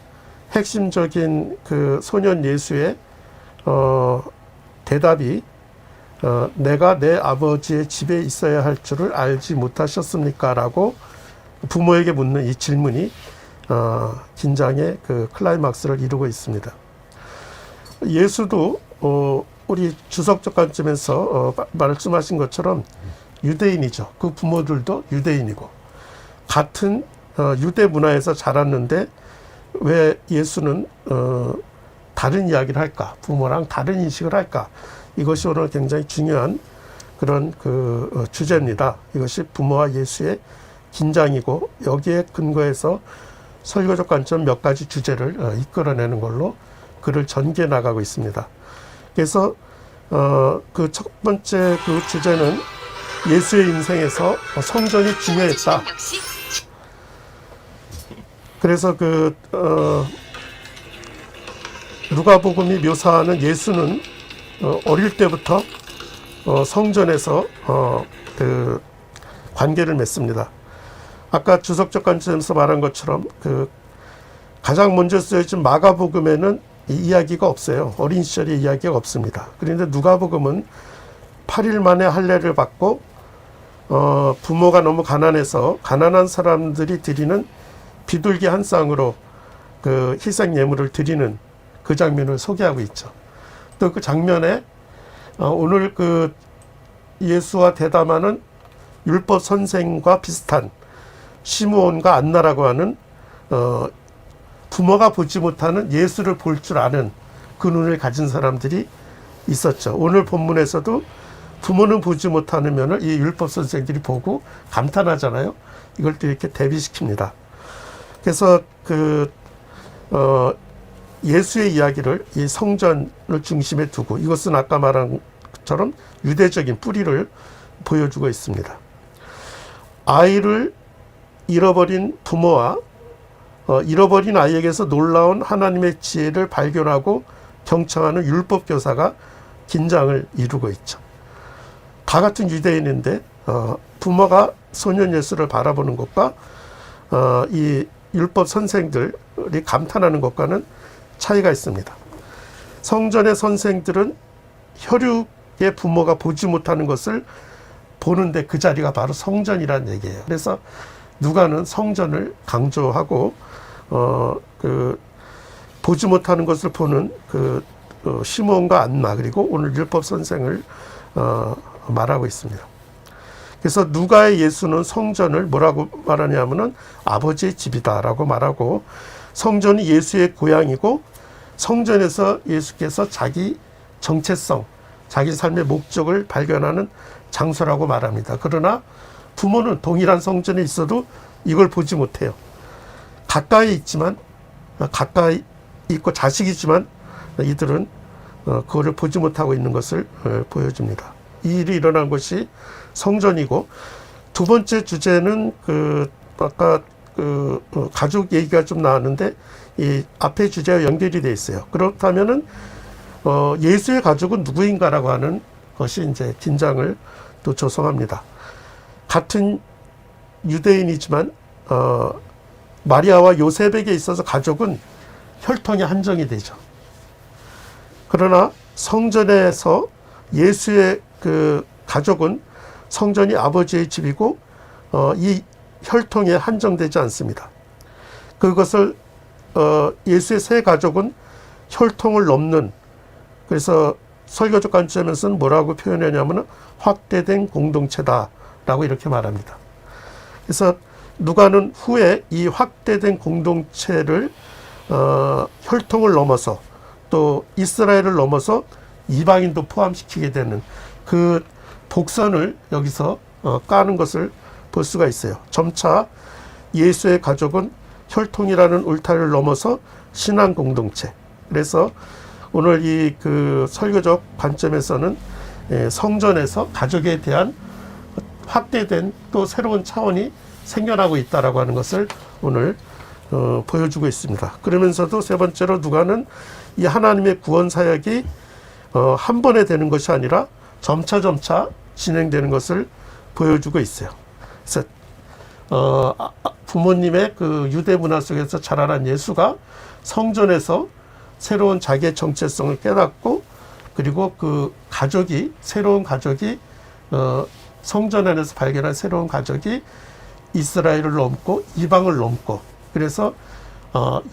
핵심적인 그 소년 예수의 대답이 내가 내 아버지의 집에 있어야 할 줄을 알지 못하셨습니까? 라고 부모에게 묻는 이 질문이 긴장의 그 클라이막스를 이루고 있습니다. 예수도 우리 주석적 관점에서 말씀하신 것처럼 유대인이죠. 그 부모들도 유대인이고 같은 유대 문화에서 자랐는데 왜 예수는 다른 이야기를 할까? 부모랑 다른 인식을 할까? 이것이 오늘 굉장히 중요한 그런 그 주제입니다. 이것이 부모와 예수의 긴장이고 여기에 근거해서 설교적 관점 몇 가지 주제를 이끌어내는 걸로 글을 전개해 나가고 있습니다. 그래서 그 첫 번째 그 주제는 예수의 인생에서 성전이 중요했다. 그래서 그 누가복음이 묘사하는 예수는 어릴 때부터 성전에서 그 관계를 맺습니다. 아까 주석적 관점에서 말한 것처럼 그 가장 먼저 쓰여진 마가복음에는 이 이야기가 없어요. 어린 시절의 이야기가 없습니다. 그런데 누가복음은 8일 만에 할례를 받고 부모가 너무 가난해서 가난한 사람들이 드리는 비둘기 한 쌍으로 그 희생 예물을 드리는 그 장면을 소개하고 있죠. 또 그 장면에 오늘 그 예수와 대담하는 율법 선생과 비슷한 시므온과 안나라고 하는 부모가 보지 못하는 예수를 볼 줄 아는 그 눈을 가진 사람들이 있었죠. 오늘 본문에서도 부모는 보지 못하는 면을 이 율법 선생들이 보고 감탄하잖아요. 이걸 또 이렇게 대비시킵니다. 그래서 그 예수의 이야기를 이 성전을 중심에 두고 이것은 아까 말한 것처럼 유대적인 뿌리를 보여주고 있습니다. 아이를 잃어버린 부모와 잃어버린 아이에게서 놀라운 하나님의 지혜를 발견하고 경청하는 율법 교사가 긴장을 이루고 있죠. 다 같은 유대인인데 부모가 소년 예수를 바라보는 것과 이 율법 선생들이 감탄하는 것과는 차이가 있습니다. 성전의 선생들은 혈육의 부모가 보지 못하는 것을 보는데 그 자리가 바로 성전이라는 얘기예요. 그래서 누가는 성전을 강조하고 그 보지 못하는 것을 보는 그 시몬과 안나 그리고 오늘 율법 선생을 말하고 있습니다. 그래서 누가의 예수는 성전을 뭐라고 말하냐면은 아버지의 집이다라고 말하고, 성전이 예수의 고향이고 성전에서 예수께서 자기 정체성, 자기 삶의 목적을 발견하는 장소라고 말합니다. 그러나 부모는 동일한 성전에 있어도 이걸 보지 못해요. 가까이 있지만, 가까이 있고 자식이지만 이들은 그거를 보지 못하고 있는 것을 보여줍니다. 이 일이 일어난 것이 성전이고, 두 번째 주제는 아까 가족 얘기가 좀 나왔는데 이 앞에 주제와 연결이 돼 있어요. 그렇다면은 예수의 가족은 누구인가라고 하는 것이 이제 긴장을 또 조성합니다. 같은 유대인이지만 마리아와 요셉에게 있어서 가족은 혈통이 한정이 되죠. 그러나 성전에서 예수의 가족은 성전이 아버지의 집이고 이 혈통에 한정되지 않습니다. 그것을 예수의 세 가족은 혈통을 넘는, 그래서 설교적 관점에서는 뭐라고 표현하냐면 확대된 공동체다라고 이렇게 말합니다. 그래서 누가는 후에 이 확대된 공동체를 혈통을 넘어서 또 이스라엘을 넘어서 이방인도 포함시키게 되는 그 복선을 여기서 까는 것을 볼 수가 있어요. 점차 예수의 가족은 혈통이라는 울타리를 넘어서 신앙 공동체. 그래서 오늘 이 설교적 관점에서는 성전에서 가족에 대한 확대된 또 새로운 차원이 생겨나고 있다라고 하는 것을 오늘 보여주고 있습니다. 그러면서도 세 번째로 누가는 이 하나님의 구원 사역이 한 번에 되는 것이 아니라 점차 진행되는 것을 보여주고 있어요. 그래서 부모님의 유대 문화 속에서 자라난 예수가 성전에서 새로운 자기의 정체성을 깨닫고, 그리고 새로운 가족이 성전 안에서 발견한 새로운 가족이 이스라엘을 넘고 이방을 넘고, 그래서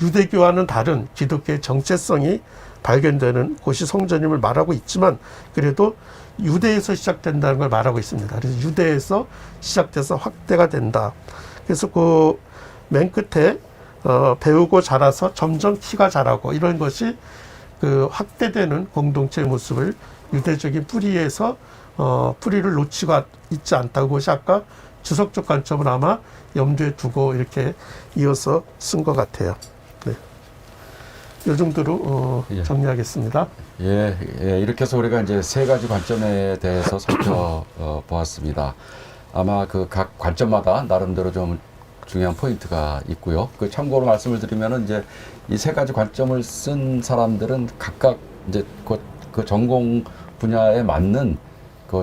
유대교와는 다른 기독교의 정체성이 발견되는 곳이 성전임을 말하고 있지만, 그래도 유대에서 시작된다는 걸 말하고 있습니다. 그래서 유대에서 시작돼서 확대가 된다. 그래서 맨 끝에 배우고 자라서 점점 키가 자라고, 이런 것이 확대되는 공동체의 모습을 유대적인 뿌리에서 뿌리를 놓치고 있지 않다고, 그것이 아까 주석적 관점을 아마 염두에 두고 이렇게 이어서 쓴 것 같아요. 네. 이 정도로 정리하겠습니다. 이렇게 해서 우리가 이제 세 가지 관점에 대해서 살펴보았습니다. 아마 각 관점마다 나름대로 좀 중요한 포인트가 있고요. 참고로 말씀을 드리면은 이제 이 세 가지 관점을 쓴 사람들은 각각 이제 그 전공 분야에 맞는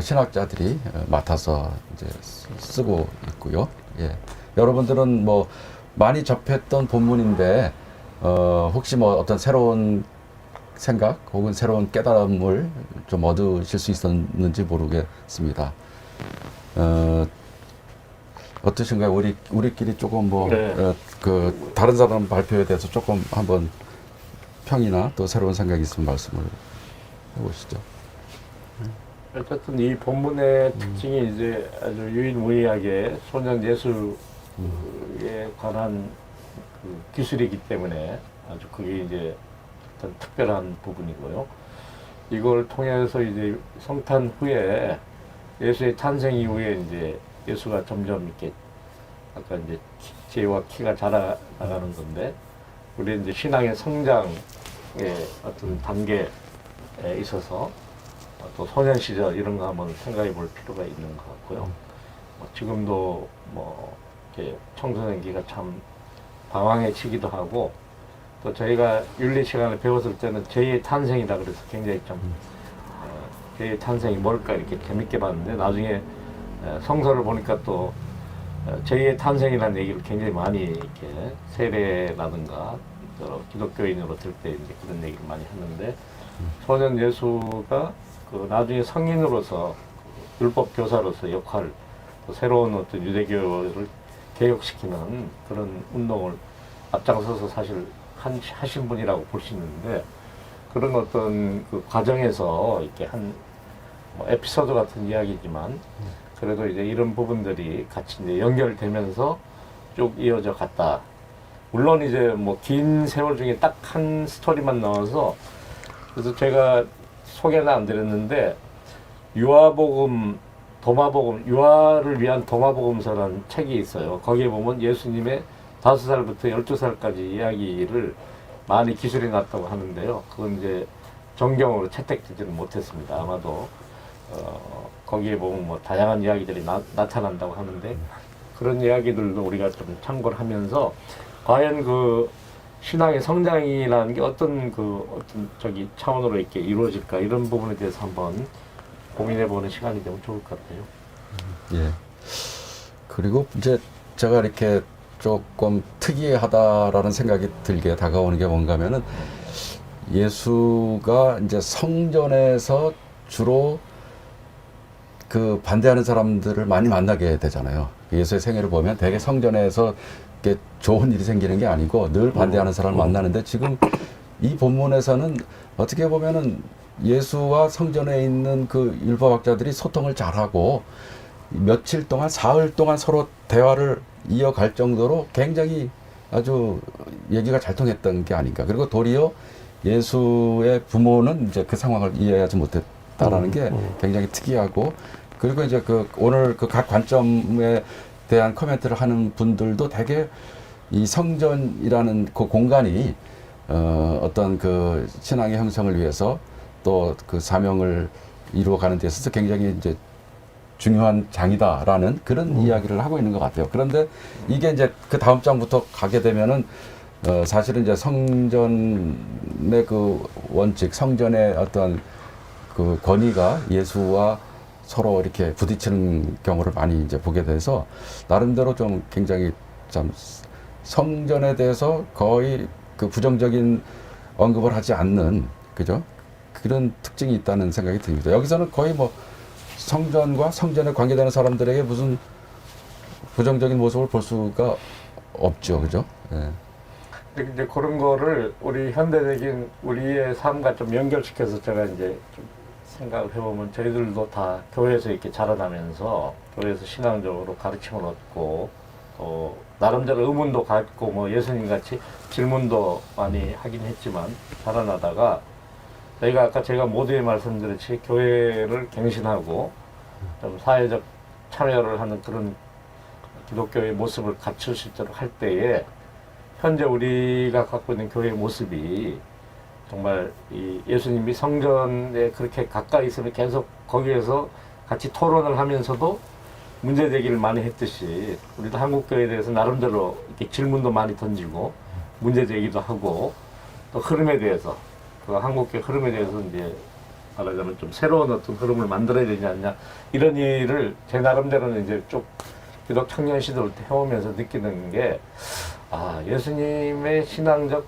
신학자들이 맡아서 이제 쓰고 있고요. 여러분들은 뭐 많이 접했던 본문인데 혹시 뭐 어떤 새로운 생각 혹은 새로운 깨달음을 좀 얻으실 수 있었는지 모르겠습니다. 어떠신가요? 우리끼리 조금 다른 사람 발표에 대해서 조금 한번 평이나 또 새로운 생각이 있으면 말씀을 해보시죠. 어쨌든 이 본문의 특징이 이제 아주 유일무이하게 소년 예수에 관한 기술이기 때문에 아주 그게 이제 어떤 특별한 부분이고요. 이걸 통해서 이제 성탄 후에 예수의 탄생 이후에 이제 예수가 점점 이렇게 아까 이제 죄와 키가 자라나가는 건데, 우리 이제 신앙의 성장의 어떤 단계에 있어서 또 소년 시절 이런 거 한번 생각해 볼 필요가 있는 것 같고요. 지금도 뭐 이렇게 청소년기가 참 방황해지기도 하고, 또 저희가 윤리 시간에 배웠을 때는 죄의 탄생이다 그래서 굉장히 좀 죄의 탄생이 뭘까 이렇게 재밌게 봤는데, 나중에 성서를 보니까 또 죄의 탄생이라는 얘기를 굉장히 많이 이렇게 세례라든가 기독교인으로 들 때 이제 그런 얘기를 많이 했는데, 소년 예수가 나중에 성인으로서 율법 교사로서 역할, 또 새로운 어떤 유대교를 개혁시키는 그런 운동을 앞장서서 사실 하신 분이라고 볼 수 있는데, 그런 어떤 과정에서 이렇게 뭐 에피소드 같은 이야기지만 그래도 이제 이런 부분들이 같이 이제 연결되면서 쭉 이어져 갔다. 물론 이제 뭐 긴 세월 중에 딱 한 스토리만 나와서 그래서 제가 소개는 안 드렸는데 유아복음, 도마복음, 유아를 위한 도마복음서라는 책이 있어요. 거기에 보면 예수님의 5살부터 12살까지 이야기를 많이 기술해 놨다고 하는데요. 그건 이제 정경으로 채택되지는 못했습니다. 아마도 거기에 보면 뭐 다양한 이야기들이 나타난다고 하는데 그런 이야기들도 우리가 좀 참고를 하면서 과연 그 신앙의 성장이라는 게 어떤 저기 차원으로 이렇게 이루어질까 이런 부분에 대해서 한번 고민해보는 시간이 되면 좋을 것 같아요. 예. 그리고 이제 제가 이렇게 조금 특이하다라는 생각이 들게 다가오는 게 뭔가 하면은 예수가 이제 성전에서 주로 그 반대하는 사람들을 많이 만나게 되잖아요. 예수의 생애를 보면 대개 성전에서 이렇게 좋은 일이 생기는 게 아니고 늘 반대하는 사람을 만나는데 지금 이 본문에서는 어떻게 보면은 예수와 성전에 있는 그 율법학자들이 소통을 잘하고 며칠 동안 사흘 동안 서로 대화를 이어갈 정도로 굉장히 아주 얘기가 잘 통했던 게 아닌가. 그리고 도리어 예수의 부모는 이제 그 상황을 이해하지 못했다라는 게 굉장히 특이하고 그리고 이제 그 오늘 그 각 관점에 대한 코멘트를 하는 분들도 되게 이 성전이라는 그 공간이 어떤 그 신앙의 형성을 위해서 또 그 사명을 이루어가는 데 있어서 굉장히 이제 중요한 장이다라는 그런 이야기를 하고 있는 것 같아요. 그런데 이게 이제 그 다음 장부터 가게 되면은 사실은 이제 성전의 그 원칙, 성전의 어떤 그 권위가 예수와 서로 이렇게 부딪히는 경우를 많이 이제 보게 돼서 나름대로 좀 굉장히 참 성전에 대해서 거의 그 부정적인 언급을 하지 않는 그죠? 그런 특징이 있다는 생각이 듭니다. 여기서는 거의 뭐 성전과 성전에 관계되는 사람들에게 무슨 부정적인 모습을 볼 수가 없죠, 그죠? 예. 근데 이제 그런 거를 우리 현대적인 우리의 삶과 좀 연결시켜서 제가 이제 좀 생각을 해보면 저희들도 다 교회에서 이렇게 자라나면서 교회에서 신앙적으로 가르침을 얻고 또 나름대로 의문도 갖고 뭐 예수님 같이 질문도 많이 하긴 했지만 자라나다가 저희가 아까 제가 모두에 말씀드렸듯이 교회를 갱신하고 좀 사회적 참여를 하는 그런 기독교의 모습을 갖출 수 있도록 할 때에 현재 우리가 갖고 있는 교회의 모습이 정말 이 예수님이 성전에 그렇게 가까이 있으면 계속 거기에서 같이 토론을 하면서도 문제 제기를 많이 했듯이 우리도 한국교회에 대해서 나름대로 이렇게 질문도 많이 던지고 문제 제기도 하고 또 흐름에 대해서 그 한국교회 흐름에 대해서 이제 말하자면 좀 새로운 어떤 흐름을 만들어야 되지 않냐 이런 일을 제 나름대로는 이제 쭉 기독 청년 시대를 해오면서 느끼는 게 예수님의 신앙적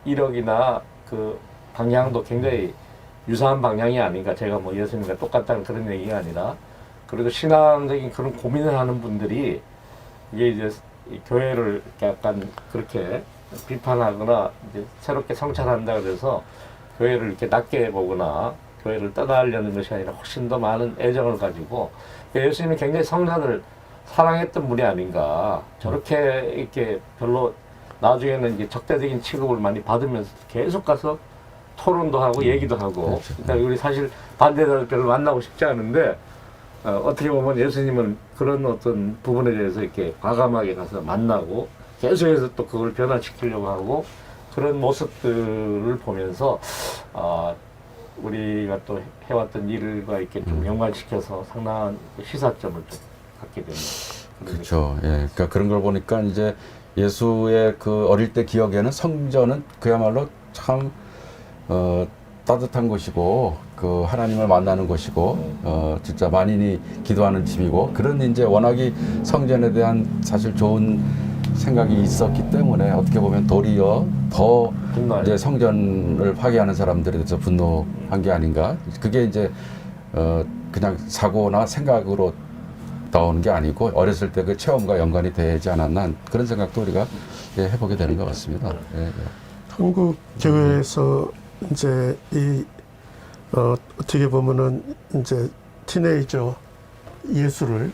이력이나 그 방향도 굉장히 유사한 방향이 아닌가. 제가 뭐 예수님과 똑같다는 그런 얘기가 아니라 그리고 신앙적인 그런 고민을 하는 분들이 이게 이제 이 교회를 약간 그렇게 비판하거나 이제 새롭게 성찰한다 그래서 교회를 이렇게 낮게 보거나 교회를 떠나려는 것이 아니라 훨씬 더 많은 애정을 가지고 예수님이 굉장히 성전을 사랑했던 분이 아닌가. 저렇게 이렇게 별로 나중에는 이제 적대적인 취급을 많이 받으면서 계속 가서 토론도 하고 얘기도 하고. 그렇죠. 그러니까 우리 사실 반대자들 별로 만나고 싶지 않은데 어떻게 보면 예수님은 그런 어떤 부분에 대해서 이렇게 과감하게 가서 만나고 계속해서 또 그걸 변화시키려고 하고 그런 모습들을 보면서 우리가 또 해왔던 일과 이렇게 좀 연관시켜서 상당한 시사점을 좀 갖게 됩니다. 그렇죠. 예. 그러니까 그런 걸 보니까 이제 예수의 그 어릴 때 기억에는 성전은 그야말로 참 따뜻한 곳이고 그 하나님을 만나는 곳이고 진짜 만인이 기도하는 집이고 그런 이제 워낙이 성전에 대한 사실 좋은 생각이 있었기 때문에 어떻게 보면 도리어 더 이제 성전을 파괴하는 사람들에 대해서 분노한 게 아닌가. 그게 이제 그냥 사고나 생각으로 나오는 게 아니고 어렸을 때 그 체험과 연관이 되지 않았나 그런 생각도 우리가 해보게 되는 것 같습니다. 예, 예. 한국 교회에서 이제 어떻게 보면은 이제 티네이저 예수를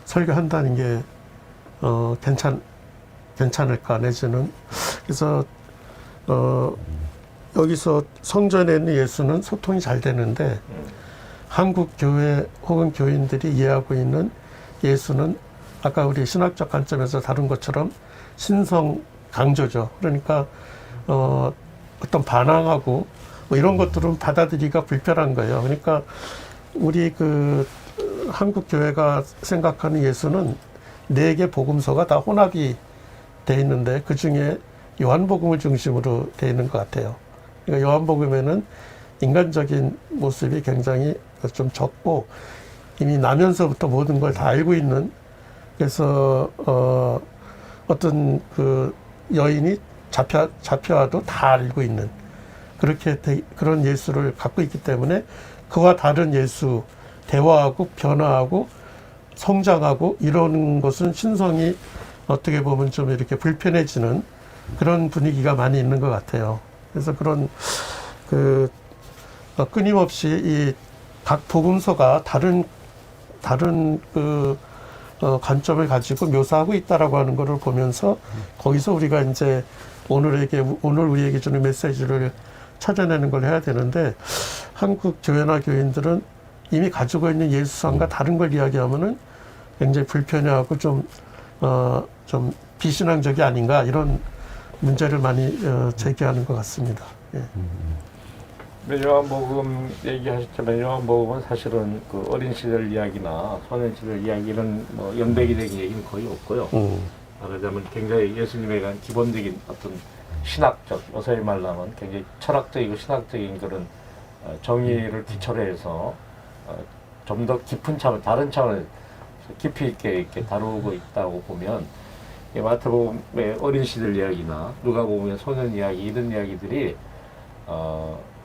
설교한다는 게 괜찮을까 내지는 그래서 여기서 성전에 있는 예수는 소통이 잘 되는데 한국 교회 혹은 교인들이 이해하고 있는 예수는 아까 우리 신학적 관점에서 다룬 것처럼 신성 강조죠. 그러니까 어떤 반항하고 뭐 이런 것들은 받아들이기가 불편한 거예요. 그러니까 우리 그 한국 교회가 생각하는 예수는 4개 복음서가 다 혼합이 돼 있는데 그 중에 요한복음을 중심으로 돼 있는 것 같아요. 그러니까 요한복음에는 인간적인 모습이 굉장히 좀 적고 이미 나면서부터 모든 걸 다 알고 있는 그래서 어떤 그 여인이 잡혀와도 다 알고 있는 그런 예수를 갖고 있기 때문에 그와 다른 예수 대화하고 변화하고 성장하고 이러는 것은 신성이 어떻게 보면 좀 이렇게 불편해지는 그런 분위기가 많이 있는 것 같아요. 그래서 그런 끊임없이 이 각 복음서가 다른 관점을 가지고 묘사하고 있다라고 하는 것을 보면서 거기서 우리가 이제 오늘 우리에게 주는 메시지를 찾아내는 걸 해야 되는데 한국 교회나 교인들은 이미 가지고 있는 예수상과 다른 걸 이야기하면은 굉장히 불편해하고 좀 비신앙적이 아닌가 이런 문제를 많이 제기하는 것 같습니다. 예. 요한복음 얘기하셨지만 요한복음은 사실은 그 어린 시절 이야기나 소년 시절 이야기 이런 뭐 연대기적인 얘기는 거의 없고요. 말하자면 굉장히 예수님에 대한 기본적인 어떤 신학적 요새 말로 하면 굉장히 철학적이고 신학적인 그런 정의를 기초로 해서 좀 더 깊은 차원, 다른 차원을 깊이 있게 이렇게 다루고 있다고 보면 마태복음의 어린 시절 이야기나 누가복음의 소년 이야기 이런 이야기들이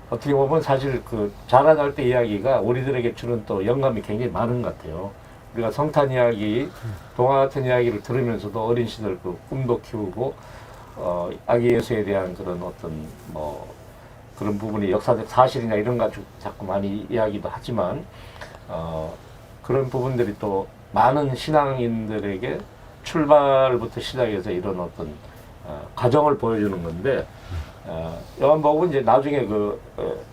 어떻게 보면 사실 그 자라날 때 이야기가 우리들에게 주는 또 영감이 굉장히 많은 것 같아요. 우리가 성탄 이야기, 동화 같은 이야기를 들으면서도 어린 시절 그 꿈도 키우고 아기 예수에 대한 그런 어떤 뭐 그런 부분이 역사적 사실이나 이런 거 가지고 자꾸 많이 이야기도 하지만 그런 부분들이 또 많은 신앙인들에게 출발부터 시작해서 이런 어떤 과정을 보여주는 건데 요한복음은 이제 나중에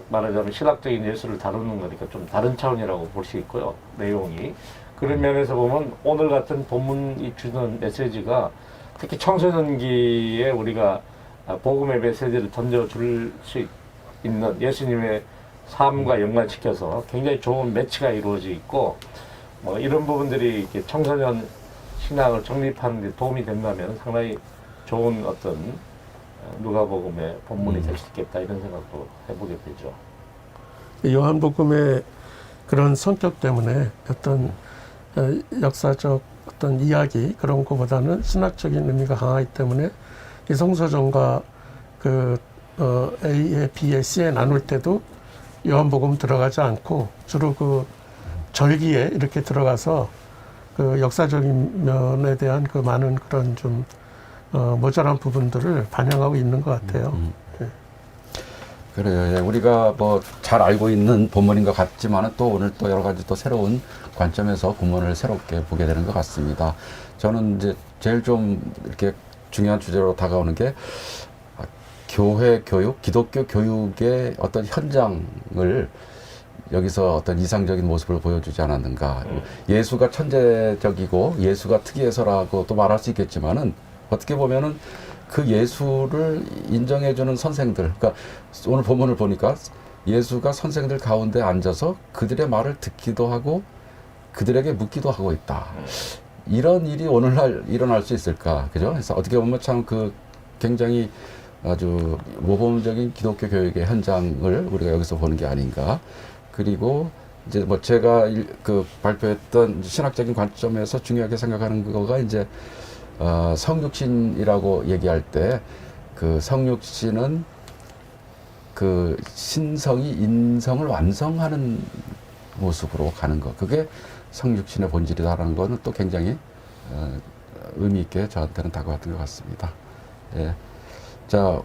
말하자면 신학적인 예수를 다루는 거니까 좀 다른 차원이라고 볼 수 있고요. 내용이. 그런 면에서 보면 오늘 같은 본문이 주는 메시지가 특히 청소년기에 우리가 복음의 메시지를 던져줄 수 있는 예수님의 삶과 연관시켜서 굉장히 좋은 매치가 이루어져 있고 뭐 이런 부분들이 이렇게 청소년 신앙을 정립하는 데 도움이 된다면 상당히 좋은 어떤 누가복음의 본문이 될 수 있겠다 이런 생각도 해보게 되죠. 요한복음의 그런 성격 때문에 어떤 역사적 어떤 이야기 그런 것보다는 신학적인 의미가 강하기 때문에 이 성서전과 A에 B에 C에 나눌 때도 요한복음 들어가지 않고 주로 그 절기에 이렇게 들어가서 그 역사적인 면에 대한 그 많은 그런 좀 모자란 부분들을 반영하고 있는 것 같아요. 네. 그래요. 예, 우리가 뭐 잘 알고 있는 본문인 것 같지만 또 오늘 또 여러 가지 또 새로운 관점에서 본문을 새롭게 보게 되는 것 같습니다. 저는 이제 제일 좀 이렇게 중요한 주제로 다가오는 게 교회 교육, 기독교 교육의 어떤 현장을 여기서 어떤 이상적인 모습을 보여주지 않았는가. 예수가 천재적이고 예수가 특이해서라고 또 말할 수 있겠지만은 어떻게 보면은 그 예수를 인정해주는 선생들, 그러니까 오늘 본문을 보니까 예수가 선생들 가운데 앉아서 그들의 말을 듣기도 하고 그들에게 묻기도 하고 있다. 이런 일이 오늘날 일어날 수 있을까, 그죠? 그래서 어떻게 보면 참 그 굉장히 아주 모범적인 기독교 교육의 현장을 우리가 여기서 보는 게 아닌가. 그리고 이제 뭐 제가 발표했던 신학적인 관점에서 중요하게 생각하는 거가 이제 성육신이라고 얘기할 때 그 성육신은 그 신성이 인성을 완성하는 모습으로 가는 것. 그게 성육신의 본질이다라는 거는 또 굉장히 의미 있게 저한테는 다가왔던 것 같습니다. 예. 자,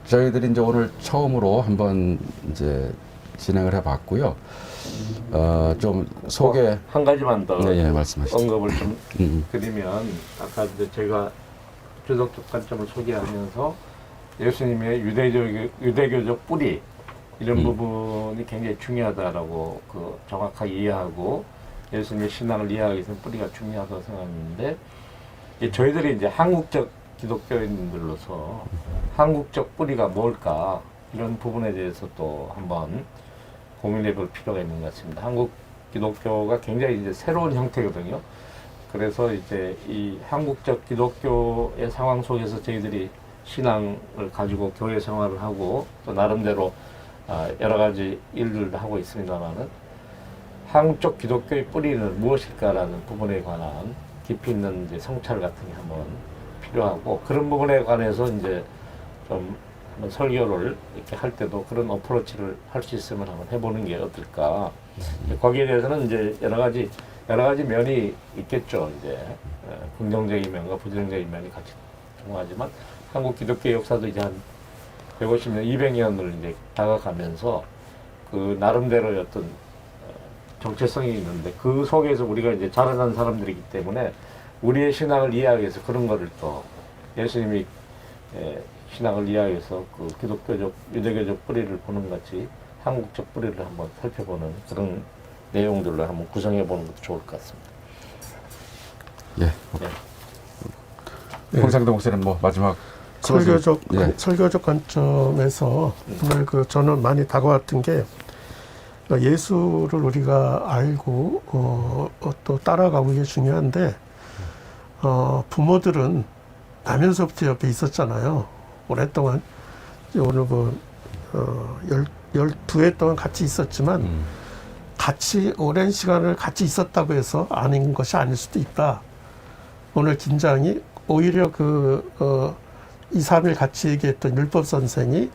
저희들이 이제 오늘 처음으로 한번 이제 진행을 해봤고요. 좀 소개. 한 가지만 더 네, 예, 말씀하시죠. 언급을 좀 음. 드리면 아까 이제 제가 주석적 관점을 소개하면서 예수님의 유대교적 뿌리 이런 부분이 굉장히 중요하다라고 그 정확하게 이해하고 예수님의 신앙을 이해하기 위해서는 뿌리가 중요하다고 생각하는데 저희들이 이제 한국적 기독교인들로서 한국적 뿌리가 뭘까 이런 부분에 대해서 또 한번 고민해 볼 필요가 있는 것 같습니다. 한국 기독교가 굉장히 이제 새로운 형태거든요. 그래서 이제 이 한국적 기독교의 상황 속에서 저희들이 신앙을 가지고 교회 생활을 하고 또 나름대로 여러 가지 일들을 하고 있습니다만은 한국적 기독교의 뿌리는 무엇일까라는 부분에 관한 깊이 있는 이제 성찰 같은 게 한번 필요하고 그런 부분에 관해서 이제 좀 한번 설교를 이렇게 할 때도 그런 어프로치를 할 수 있으면 한번 해보는 게 어떨까. 거기에 대해서는 이제 여러 가지 면이 있겠죠. 이제 긍정적인 면과 부정적인 면이 같이 통하지만 한국 기독교 역사도 이제 한 150년, 200년을 이제 다가가면서 그 나름대로의 어떤 정체성이 있는데 그 속에서 우리가 이제 자라난 사람들이기 때문에 우리의 신앙을 이해하기 위해서 그런 거를 또 예수님이 신앙을 이해하기 위해서 그 기독교적, 유대교적 뿌리를 보는 것 같이 한국적 뿌리를 한번 살펴보는 그런 내용들로 한번 구성해 보는 것도 좋을 것 같습니다. 예. 홍상도 목사님 뭐 마지막 설교적 관점에서 오늘 그 저는 많이 다가왔던 게 예수를 우리가 알고 또 따라가고 이게 중요한데 부모들은 나면서부터 옆에 있었잖아요. 오랫동안 오늘 그 12해 동안 같이 있었지만 같이 오랜 시간을 같이 있었다고 해서 아닌 것이 아닐 수도 있다. 오늘 긴장이 오히려 2, 3일 같이 얘기했던 율법 선생이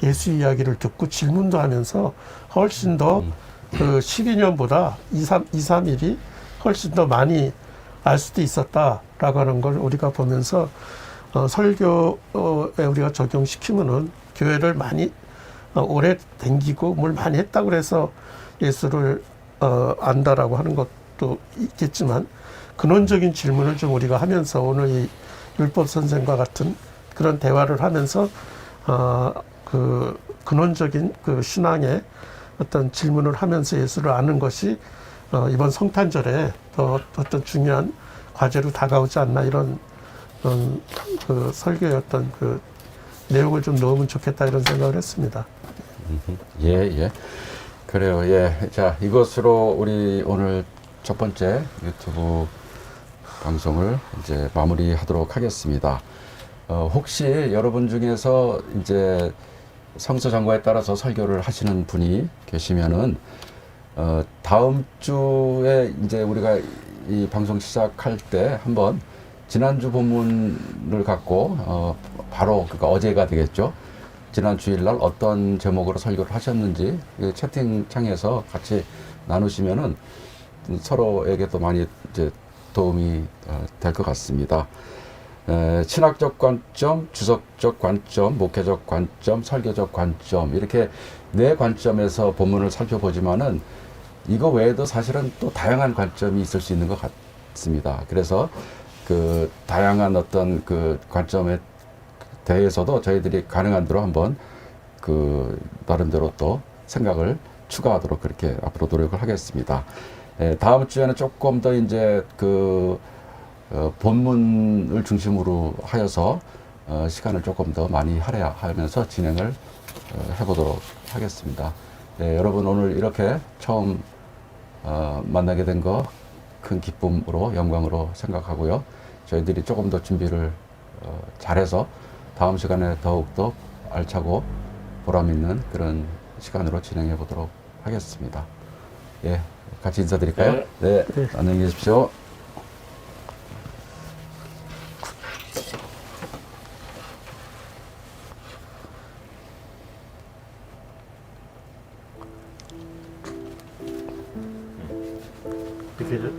예수 이야기를 듣고 질문도 하면서 훨씬 더 그 12년보다 2, 3일이 훨씬 더 많이 알 수도 있었다라고 하는 걸 우리가 보면서 설교에 우리가 적용시키면은 교회를 많이 오래 댕기고 뭘 많이 했다고 해서 예수를 안다라고 하는 것도 있겠지만 근원적인 질문을 좀 우리가 하면서 오늘 이 율법 선생과 같은 그런 대화를 하면서 그 근원적인 그 신앙의 어떤 질문을 하면서 예수를 아는 것이 이번 성탄절에 더 어떤 중요한 과제로 다가오지 않나 이런 그 설교의 어떤 그 내용을 좀 넣으면 좋겠다 이런 생각을 했습니다. 예. 그래요. 예. 자, 이것으로 우리 오늘 첫 번째 유튜브 방송을 이제 마무리하도록 하겠습니다. 혹시 여러분 중에서 이제 성서 전과에 따라서 설교를 하시는 분이 계시면은 다음 주에 이제 우리가 이 방송 시작할 때 한번 지난주 본문을 갖고 바로 그러니까 어제가 되겠죠. 지난 주일날 어떤 제목으로 설교를 하셨는지 채팅창에서 같이 나누시면은 서로에게 또 많이 이제 도움이 될 것 같습니다. 신학적 관점, 주석적 관점, 목회적 관점, 설교적 관점 이렇게 네 관점에서 본문을 살펴보지만은 이거 외에도 사실은 또 다양한 관점이 있을 수 있는 것 같습니다. 그래서 그 다양한 어떤 그 관점에 대해서도 저희들이 가능한 대로 한번 그 나름대로 또 생각을 추가하도록 그렇게 앞으로 노력을 하겠습니다. 다음 주에는 조금 더 이제 그 본문을 중심으로 하여서 시간을 조금 더 많이 할애하면서 진행을 해보도록 하겠습니다. 여러분 오늘 이렇게 처음 만나게 된 거 큰 기쁨으로 영광으로 생각하고요. 저희들이 조금 더 준비를 잘해서 다음 시간에 더욱더 알차고 보람 있는 그런 시간으로 진행해 보도록 하겠습니다. 예, 같이 인사드릴까요? 네. 안녕히 계십시오. 이렇게